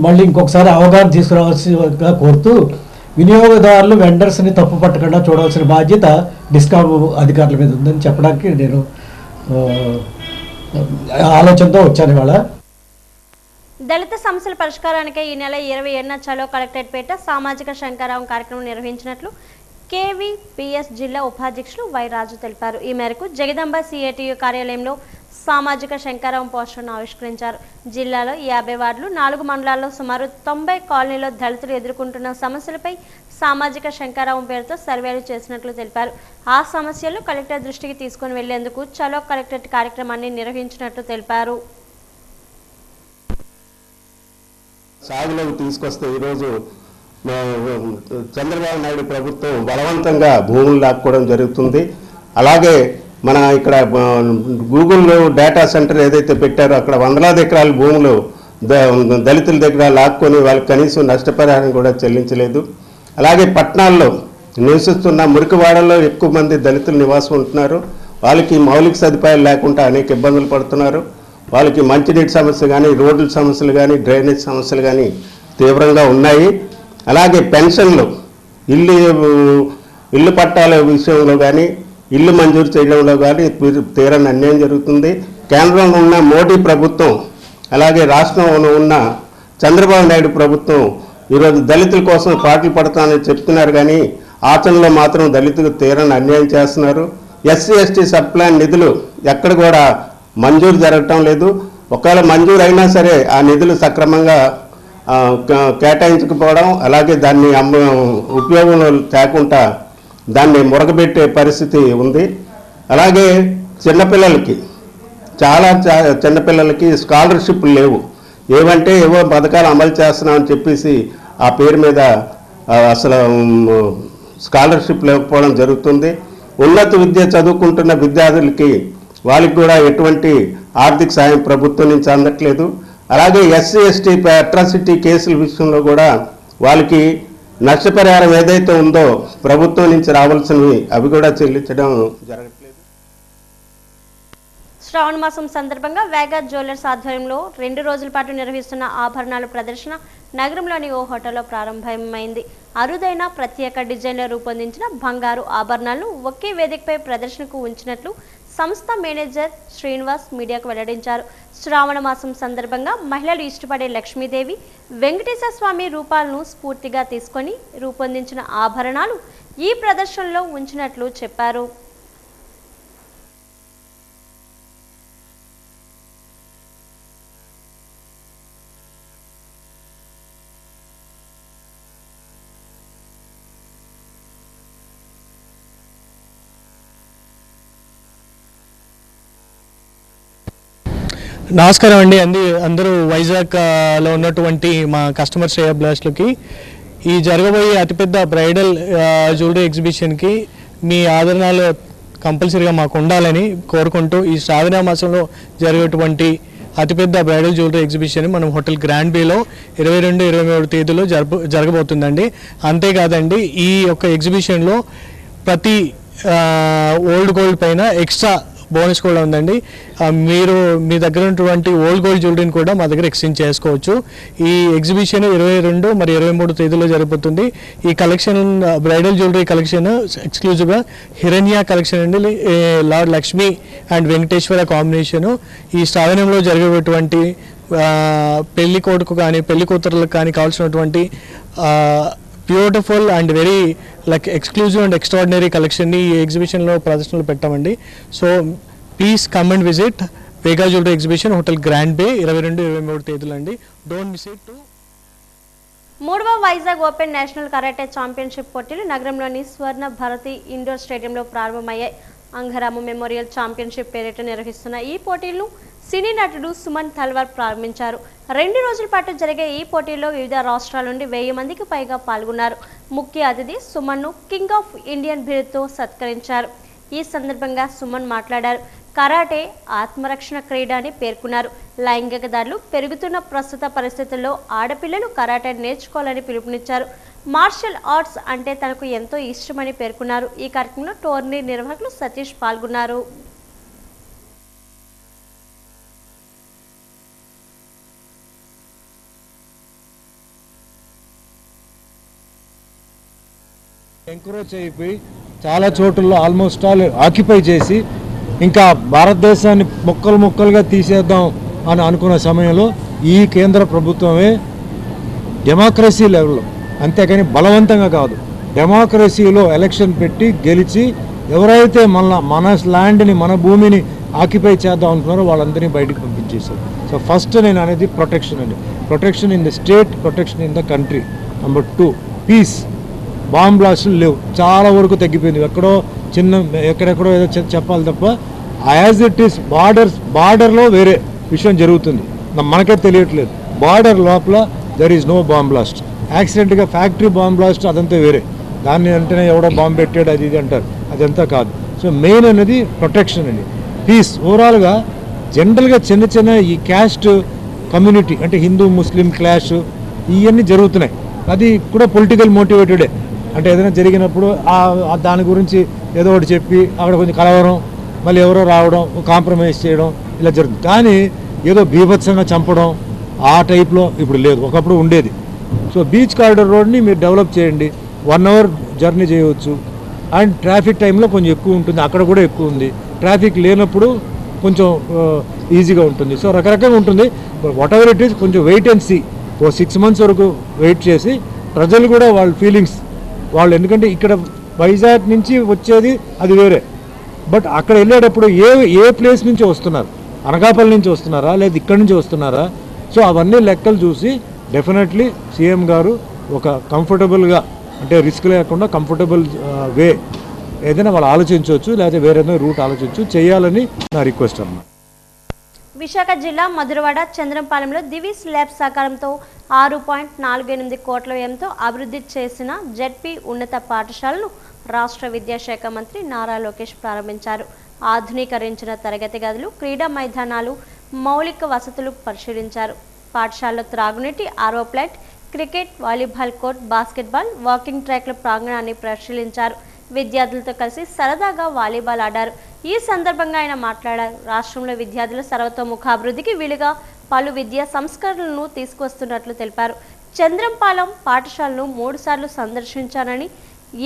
మళ్ళీ ఇంకొకసారి అవగాహన తీసుకురావాల్సిగా కోరుతూ వినియోగదారులు వెండర్స్ని తప్పు పట్టకుండా చూడవలసిన బాధ్యత డిస్కామ్ అధికారుల మీద ఉందని చెప్పడానికి నేను ఆలోచనతో వచ్చాను ఇవాళ. దళిత సమస్యల పరిష్కారానికే ఈ నెల 27న చలో కలెక్టరేట్పేట సామాజిక శంకరావం కార్యక్రమం నిర్వహించినట్లు కేవీపీఎస్ జిల్లా ఉపాధ్యక్షులు వై రాజు తెలిపారు. ఈ మేరకు జగదంబ సిఐటియు కార్యాలయంలో సామాజిక శంకరావం పోస్టర్ను ఆవిష్కరించారు. జిల్లాలో 50 వార్డులు, 4 మండలాల్లో సుమారు 90 కాలనీలో దళితులు ఎదుర్కొంటున్న సమస్యలపై సామాజిక శంకరావం పేరుతో సర్వేలు చేసినట్లు తెలిపారు. ఆ సమస్యలు కలెక్టర్ దృష్టికి తీసుకుని వెళ్లేందుకు చలో కలెక్టరేట్ కార్యక్రమాన్ని నిర్వహించినట్లు తెలిపారు. సాగులోకి తీసుకొస్తే ఈరోజు చంద్రబాబు నాయుడు ప్రభుత్వం బలవంతంగా భూములు లాక్కోవడం జరుగుతుంది. అలాగే మన ఇక్కడ గూగుల్ డేటా సెంటర్ ఏదైతే పెట్టారో అక్కడ వందలాది ఎకరాల భూములు దళితుల దగ్గర లాక్కొని వాళ్ళకి కనీసం నష్టపరిహారం కూడా చెల్లించలేదు. అలాగే పట్టణాల్లో నివసిస్తున్న మురికివాడల్లో ఎక్కువ మంది దళితులు నివాసం ఉంటున్నారు. వాళ్ళకి మౌలిక సదుపాయాలు లేకుండా అనేక ఇబ్బందులు పడుతున్నారు. వాళ్ళకి మంచినీటి సమస్య కానీ, రోడ్ల సమస్యలు కానీ, డ్రైనేజ్ సమస్యలు కానీ తీవ్రంగా ఉన్నాయి. అలాగే పెన్షన్లు, ఇల్లు పట్టాల విషయంలో కానీ, ఇల్లు మంజూరు చేయడంలో కానీ తీరని అన్యాయం జరుగుతుంది. కేంద్రంలో ఉన్న మోడీ ప్రభుత్వం అలాగే రాష్ట్రంలో ఉన్న చంద్రబాబు నాయుడు ప్రభుత్వం ఈరోజు దళితుల కోసం పాటలు పడతానని చెప్తున్నారు కానీ ఆచరణలో మాత్రం దళితులకు తీరని అన్యాయం చేస్తున్నారు. ఎస్సీ ఎస్టీ సబ్ ప్లాన్ నిధులు ఎక్కడ కూడా మంజూరు జరగటం లేదు. ఒకవేళ మంజూరు అయినా సరే ఆ నిధులు సక్రమంగా కేటాయించకపోవడం, అలాగే దాన్ని ఉపయోగంలో తేకుండా దాన్ని మురగబెట్టే పరిస్థితి ఉంది. అలాగే చిన్నపిల్లలకి చాలా చిన్నపిల్లలకి స్కాలర్షిప్లు లేవు. ఏవంటే ఏవో పథకాలు అమలు చేస్తున్నామని చెప్పేసి ఆ పేరు మీద అసలు స్కాలర్షిప్ లేకపోవడం జరుగుతుంది. ఉన్నత విద్య చదువుకుంటున్న విద్యార్థులకి వాళ్ళకి కూడా ఎటువంటి ఆర్థిక సాయం ప్రభుత్వం నుంచి అందట్లేదు. అలాగే ఎస్సీ ఎస్టీ అట్రాసిటీ కేసుల విషయంలో కూడా వాళ్ళకి నష్టపరిహారం ఏదైతే ఉందో ప్రభుత్వం నుంచి రావాల్సినవి అవి కూడా చెల్లించడం జరగట్లేదు. శ్రావణ మాసం సందర్భంగా వేగా జ్యువెలర్స్ ఆధ్వర్యంలో 2 రోజుల పాటు నిర్వహిస్తున్న ఆభరణాల ప్రదర్శన నగరంలోని ఓ హోటల్లో ప్రారంభమైంది. అరుదైన ప్రత్యేక డిజైన్లో రూపొందించిన బంగారు ఆభరణాలను ఒకే వేదికపై ప్రదర్శనకు ఉంచినట్లు సంస్థ మేనేజర్ శ్రీనివాస్ మీడియాకు వెల్లడించారు. శ్రావణ మాసం సందర్భంగా మహిళలు ఇష్టపడే లక్ష్మీదేవి, వెంకటేశ్వర స్వామి రూపాలను స్ఫూర్తిగా తీసుకొని రూపొందించిన ఆభరణాలు ఈ ప్రదర్శనలో ఉంచినట్లు చెప్పారు. నమస్కారం అండి. అందరూ వైజాగ్లో ఉన్నటువంటి మా కస్టమర్ శ్రేయోభిలాషులకి ఈ జరగబోయే అతిపెద్ద బ్రైడల్ జ్యువెలరీ ఎగ్జిబిషన్కి మీ ఆదరణలు కంపల్సరీగా మాకు ఉండాలని కోరుకుంటూ ఈ శ్రావణ మాసంలో జరిగేటువంటి అతిపెద్ద బ్రైడల్ జ్యువెలరీ ఎగ్జిబిషన్ మనం హోటల్ గ్రాండ్ బేలో 22-23 తేదీలో జరగబోతుందండి. అంతేకాదండి, ఈ యొక్క ఎగ్జిబిషన్లో ప్రతి ఓల్డ్ గోల్డ్ పైన ఎక్స్ట్రా బోనస్ కూడా ఉందండి. మీరు మీ దగ్గర ఉన్నటువంటి ఓల్డ్ గోల్డ్ జ్యువెలరీని కూడా మా దగ్గర ఎక్స్చేంజ్ చేసుకోవచ్చు. ఈ ఎగ్జిబిషన్ 22 మరియు 23 తేదీలో జరుగుతుంది. ఈ కలెక్షన్ బ్రైడల్ జ్యువెలరీ కలెక్షన్ ఎక్స్క్లూజివ్గా హిరణ్య కలెక్షన్ అండి, lord Lakshmi and Venkateswara combination. ఈ శ్రావణంలో జరిగేటువంటి పెళ్లి కొడుకు కానీ పెళ్లి కూతురులకు కానీ కావాల్సినటువంటి beautiful and very exclusive and extraordinary కలెక్షన్ని ఈ ఎగ్జిబిషన్లో ప్రదర్శనలు పెట్టామండి. So please come and visit Vega jewellery exhibition hotel Grand Bay 22-23 తేదీలు అండి. Don't miss it. 3వ Vizag open national karate championship పోటీలు నగరంలోని స్వర్ణ భారతి ఇండోర్ స్టేడియంలో ప్రారంభమయ్యాయి. అంగరామ మెమోరియల్ ఛాంపియన్షిప్ పేరిట నిర్వహిస్తున్న ఈ పోటీలను సినీ నటుడు సుమన్ తల్వార్ ప్రారంభించారు. 2 రోజుల పాటు జరిగే ఈ పోటీల్లో వివిధ రాష్ట్రాల నుండి 1000 మందికి పైగా పాల్గొన్నారు. ముఖ్య అతిథి సుమన్ను కింగ్ ఆఫ్ ఇండియన్ బిరుదుతో సత్కరించారు. ఈ సందర్భంగా సుమన్ మాట్లాడారు. కరాటే ఆత్మరక్షణ క్రీడ అని పేర్కొన్నారు. లైంగిక దాడులు పెరుగుతున్న ప్రస్తుత పరిస్థితుల్లో ఆడపిల్లలు కరాటే నేర్చుకోవాలని పిలుపునిచ్చారు. మార్షల్ ఆర్ట్స్ అంటే తనకు ఎంతో ఇష్టమని పేర్కొన్నారు. ఈ కార్యక్రమంలో టోర్నీ నిర్వాహకులు సతీష్ పాల్గొన్నారు. ఎంకరేజ్ అయిపోయి చాలా చోట్లలో ఆల్మోస్ట్ ఆల్ ఆక్యుపై చేసి ఇంకా భారతదేశాన్ని ముక్కలుగా తీసేద్దాం అని అనుకున్న సమయంలో ఈ కేంద్ర ప్రభుత్వమే డెమోక్రసీ లెవెల్లో, అంతేకాని బలవంతంగా కాదు, డెమోక్రసీలో ఎలక్షన్ పెట్టి గెలిచి ఎవరైతే మన ల్యాండ్ని మన భూమిని ఆక్యుపై చేద్దాం అనుకున్నారో వాళ్ళందరినీ బయటకు పంపించేశారు. సో ఫస్ట్ నేను అనేది ప్రొటెక్షన్ అండి. Protection in the state, protection in the country. Number 2 peace. Bomb బ్లాస్టులు లేవు, చాలా వరకు తగ్గిపోయింది. ఎక్కడెక్కడో ఏదో చెప్పాలి తప్ప యాజ్ ఇట్ ఈస్ బార్డర్లో వేరే విషయం జరుగుతుంది, మనకే తెలియట్లేదు. బార్డర్ లోపల there is no bomb blast. యాక్సిడెంట్గా ఫ్యాక్టరీ బాంబ్ బ్లాస్ట్ అదంతా వేరే, దాన్ని అంటేనే ఎవడో బాంబు పెట్టాడు అది ఇది అంటారు, అదంతా కాదు. సో మెయిన్ అనేది ప్రొటెక్షన్ అండి, పీస్. ఓవరాల్గా జనరల్గా చిన్న ఈ క్యాస్ట్ కమ్యూనిటీ అంటే హిందూ ముస్లిం క్లాష్ ఇవన్నీ జరుగుతున్నాయి. అది కూడా పొలిటికల్ మోటివేటెడే. అంటే ఏదైనా జరిగినప్పుడు దాని గురించి ఏదో ఒకటి చెప్పి అక్కడ కొంచెం కలవరం, మళ్ళీ ఎవరో రావడం, కాంప్రమైజ్ చేయడం ఇలా జరుగుతుంది. కానీ ఏదో బీభత్సంగా చంపడం ఆ టైప్లో ఇప్పుడు లేదు, ఒకప్పుడు ఉండేది. సో బీచ్ కారిడార్ రోడ్ని మీరు డెవలప్ చేయండి, 1 అవర్ జర్నీ చేయవచ్చు. అండ్ ట్రాఫిక్ టైంలో కొంచెం ఎక్కువ ఉంటుంది, అక్కడ కూడా ఎక్కువ ఉంది. ట్రాఫిక్ లేనప్పుడు కొంచెం ఈజీగా ఉంటుంది. సో రకరకంగా ఉంటుంది. వాట్ ఎవర్ ఇట్ ఈస్, కొంచెం వెయిట్ అండ్ సీ. 6 months వరకు వెయిట్ చేసి ప్రజలు కూడా వాళ్ళ ఫీలింగ్స్ వాళ్ళు, ఎందుకంటే ఇక్కడ వైజాగ్ నుంచి వచ్చేది అది వేరే, బట్ అక్కడ వెళ్ళేటప్పుడు ఏ ప్లేస్ నుంచి వస్తున్నారు, అనకాపల్లి నుంచి వస్తున్నారా లేదా ఇక్కడి నుంచి వస్తున్నారా, సో అవన్నీ లెక్కలు చూసి డెఫినెట్లీ సీఎం గారు ఒక కంఫర్టబుల్గా, అంటే రిస్క్ లేకుండా కంఫర్టబుల్ వే ఏదైనా వాళ్ళు ఆలోచించవచ్చు, లేకపోతే వేరే ఏదైనా రూట్ ఆలోచించవచ్చు, చేయాలని నా రిక్వెస్ట్ అన్నమాట. విశాఖ జిల్లా మధురవాడ చంద్రంపాలెంలో దివీస్ ల్యాబ్ సహకారంతో 6.48 కోట్ల వ్యయంతో అభివృద్ధి చేసిన జెడ్పీ ఉన్నత పాఠశాలను రాష్ట్ర విద్యాశాఖ మంత్రి నారా లోకేష్ ప్రారంభించారు. ఆధునీకరించిన తరగతి గదులు, క్రీడా మైదానాలు, మౌలిక వసతులు పరిశీలించారు. పాఠశాలలో త్రాగునీటి RO plant, cricket, volleyball court, basketball, walking ట్రాక్ల ప్రాంగణాన్ని పరిశీలించారు. విద్యార్థులతో కలిసి సరదాగా వాలీబాల్ ఆడారు. ఈ సందర్భంగా ఆయన మాట్లాడారు. రాష్ట్రంలో విద్యార్థుల సర్వతోముఖాభివృద్ధికి వీలుగా పలు విద్యా సంస్కరణలను తీసుకొస్తున్నట్లు తెలిపారు. చంద్రంపాలెం పాఠశాలను 3 సార్లు సందర్శించానని,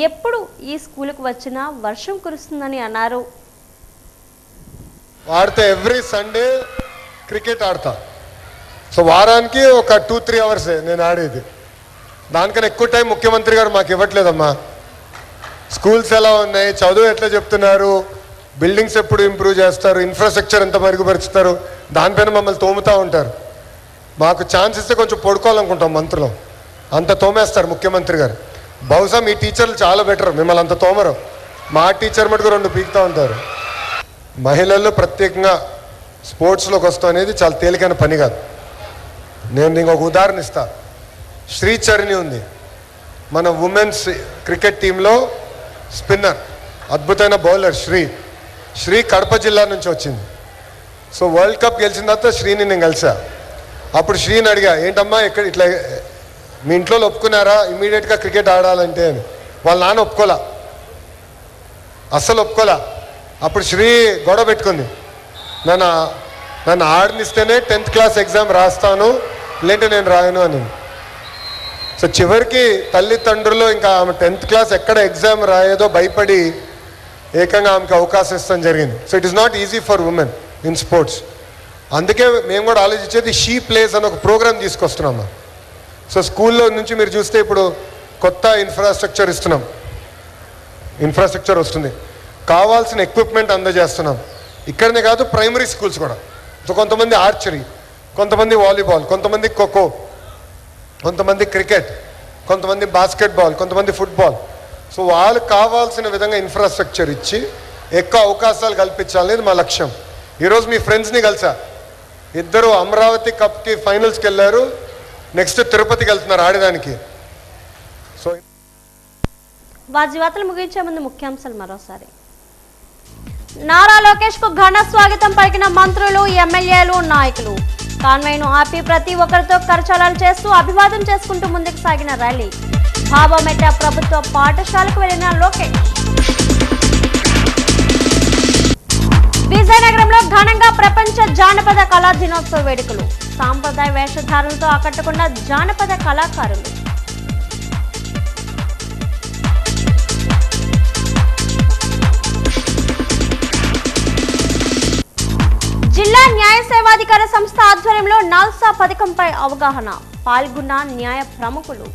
ఎప్పుడు ఈ స్కూలుకు వచ్చినా వర్షం కురుస్తుందని అన్నారు. ఆడితే ఎవ్రీ సండే క్రికెట్ ఆడతా. సో వారానికి ఒక 2-3 అవర్సే నేను ఆడేది. దానికన్నా ఎక్కువ టైం ముఖ్యమంత్రి గారు మాకు ఇవ్వట్లేదమ్మా. స్కూల్స్ ఎలా ఉన్నాయి, చదువు ఎట్లా చెప్తున్నారు, బిల్డింగ్స్ ఎప్పుడు ఇంప్రూవ్ చేస్తారు, ఇన్ఫ్రాస్ట్రక్చర్ ఎంత మెరుగుపరుస్తారు, దానిపైన మమ్మల్ని తోముతూ ఉంటారు. మాకు ఛాన్స్ ఇస్తే కొంచెం పడుకోవాలనుకుంటాం మంత్రులు, అంత తోమేస్తారు ముఖ్యమంత్రి గారు. బహుశా మీ టీచర్లు చాలా బెటర్, మిమ్మల్ని అంత తోమరు. మా టీచర్ మటుకు 2 పీకుతూ ఉంటారు. మహిళల్లో ప్రత్యేకంగా స్పోర్ట్స్లోకి వస్తాం అనేది చాలా తేలికైన పని కాదు. నేను నీకు ఒక ఉదాహరణ ఇస్తా. శ్రీచరణి ఉంది మన ఉమెన్స్ క్రికెట్ టీంలో, స్పిన్నర్, అద్భుతమైన బౌలర్ శ్రీ కడప జిల్లా నుంచి వచ్చింది. సో వరల్డ్ కప్ గెలిచిన తర్వాత శ్రీని నేను కలిసా. అప్పుడు శ్రీని అడిగా, ఏంటమ్మా ఇక్కడ ఇట్లా మీ ఇంట్లో ఒప్పుకున్నారా ఇమీడియట్గా క్రికెట్ ఆడాలంటే అని. వాళ్ళ నాన్న ఒప్పుకోలా, అస్సలు ఒప్పుకోలా. అప్పుడు శ్రీ గొడవ పెట్టుకుంది, నన్ను ఆడనిస్తేనే 10th క్లాస్ ఎగ్జామ్ రాస్తాను, లేదంటే నేను రాయను అని. సో చివరికి తల్లిదండ్రులు ఇంకా ఆమె 10th క్లాస్ ఎక్కడ ఎగ్జామ్ రాయేదో భయపడి ఏకంగా ఆమెకు అవకాశం ఇస్తాం జరిగింది. So it is not easy for women in sports. అందుకే మేము కూడా ఆలోచించేది షీ ప్లేస్ అని ఒక ప్రోగ్రామ్ తీసుకొస్తున్నాం. సో స్కూల్లో నుంచి మీరు చూస్తే ఇప్పుడు కొత్త ఇన్ఫ్రాస్ట్రక్చర్ ఇస్తున్నాం, ఇన్ఫ్రాస్ట్రక్చర్ వస్తుంది, కావాల్సిన ఎక్విప్మెంట్ అందజేస్తున్నాం. ఇక్కడనే కాదు, ప్రైమరీ స్కూల్స్ కూడా. సో కొంతమంది ఆర్చరీ, కొంతమంది వాలీబాల్, కొంతమంది ఖోఖో, కొంతమంది క్రికెట్, కొంతమంది బాస్కెట్బాల్, కొంతమంది ఫుట్బాల్. సో వాళ్ళకి కావాల్సిన విధంగా ఇన్ఫ్రాస్ట్రక్చర్ ఇచ్చి ఎక్కువ అవకాశాలు కల్పించాలనేది మా లక్ష్యం. ఈరోజు మీ ఫ్రెండ్స్ని కలిసా, ఇద్దరు అమరావతి కప్కి ఫైనల్స్కి వెళ్ళారు, నెక్స్ట్ తిరుపతికి వెళ్తున్నారు ఆడడానికి. సో వార్తలు ముగించే ముందు ముఖ్యాంశాలు మరోసారి. నారా లోకేష్ కు ఘన స్వాగతం పలికిన మంత్రులు, ఎమ్మెల్యేలు, నాయకులు. కాన్వాయ్ను ఆపి ప్రతి ఒక్కరితో కరచాలాలు చేస్తూ అభివాదం చేసుకుంటూ ముందుకు సాగిన ర్యాలీ. బాబామెట్ట ప్రభుత్వ పాఠశాలకు వెళ్లిన లోకేష్. విజయనగరంలో ఘనంగా ప్రపంచ జానపద కళా దినోత్సవ వేడుకలు. సాంప్రదాయ వేషధారణలతో ఆకట్టుకున్న జానపద కళాకారులు. జిల్లా న్యాయ సేవాధికార సంస్థ ఆధ్వర్యంలో నాల్సా పథకంపై అవగాహన. పాల్గొన్న న్యాయ ప్రముఖులు.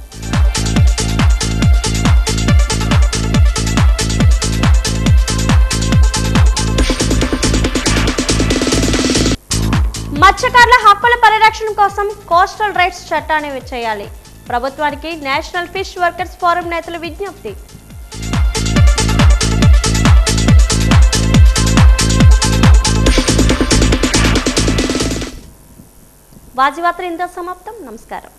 మత్స్యకారుల హక్కుల పరిరక్షణ కోసం కోస్టల్ రైట్స్ చట్టాన్ని చేయాలి. ప్రభుత్వానికి నేషనల్ ఫిష్ వర్కర్స్ ఫోరం నేతల విజ్ఞప్తి. వార్తలు ఇంత సమాప్తం. నమస్కారం.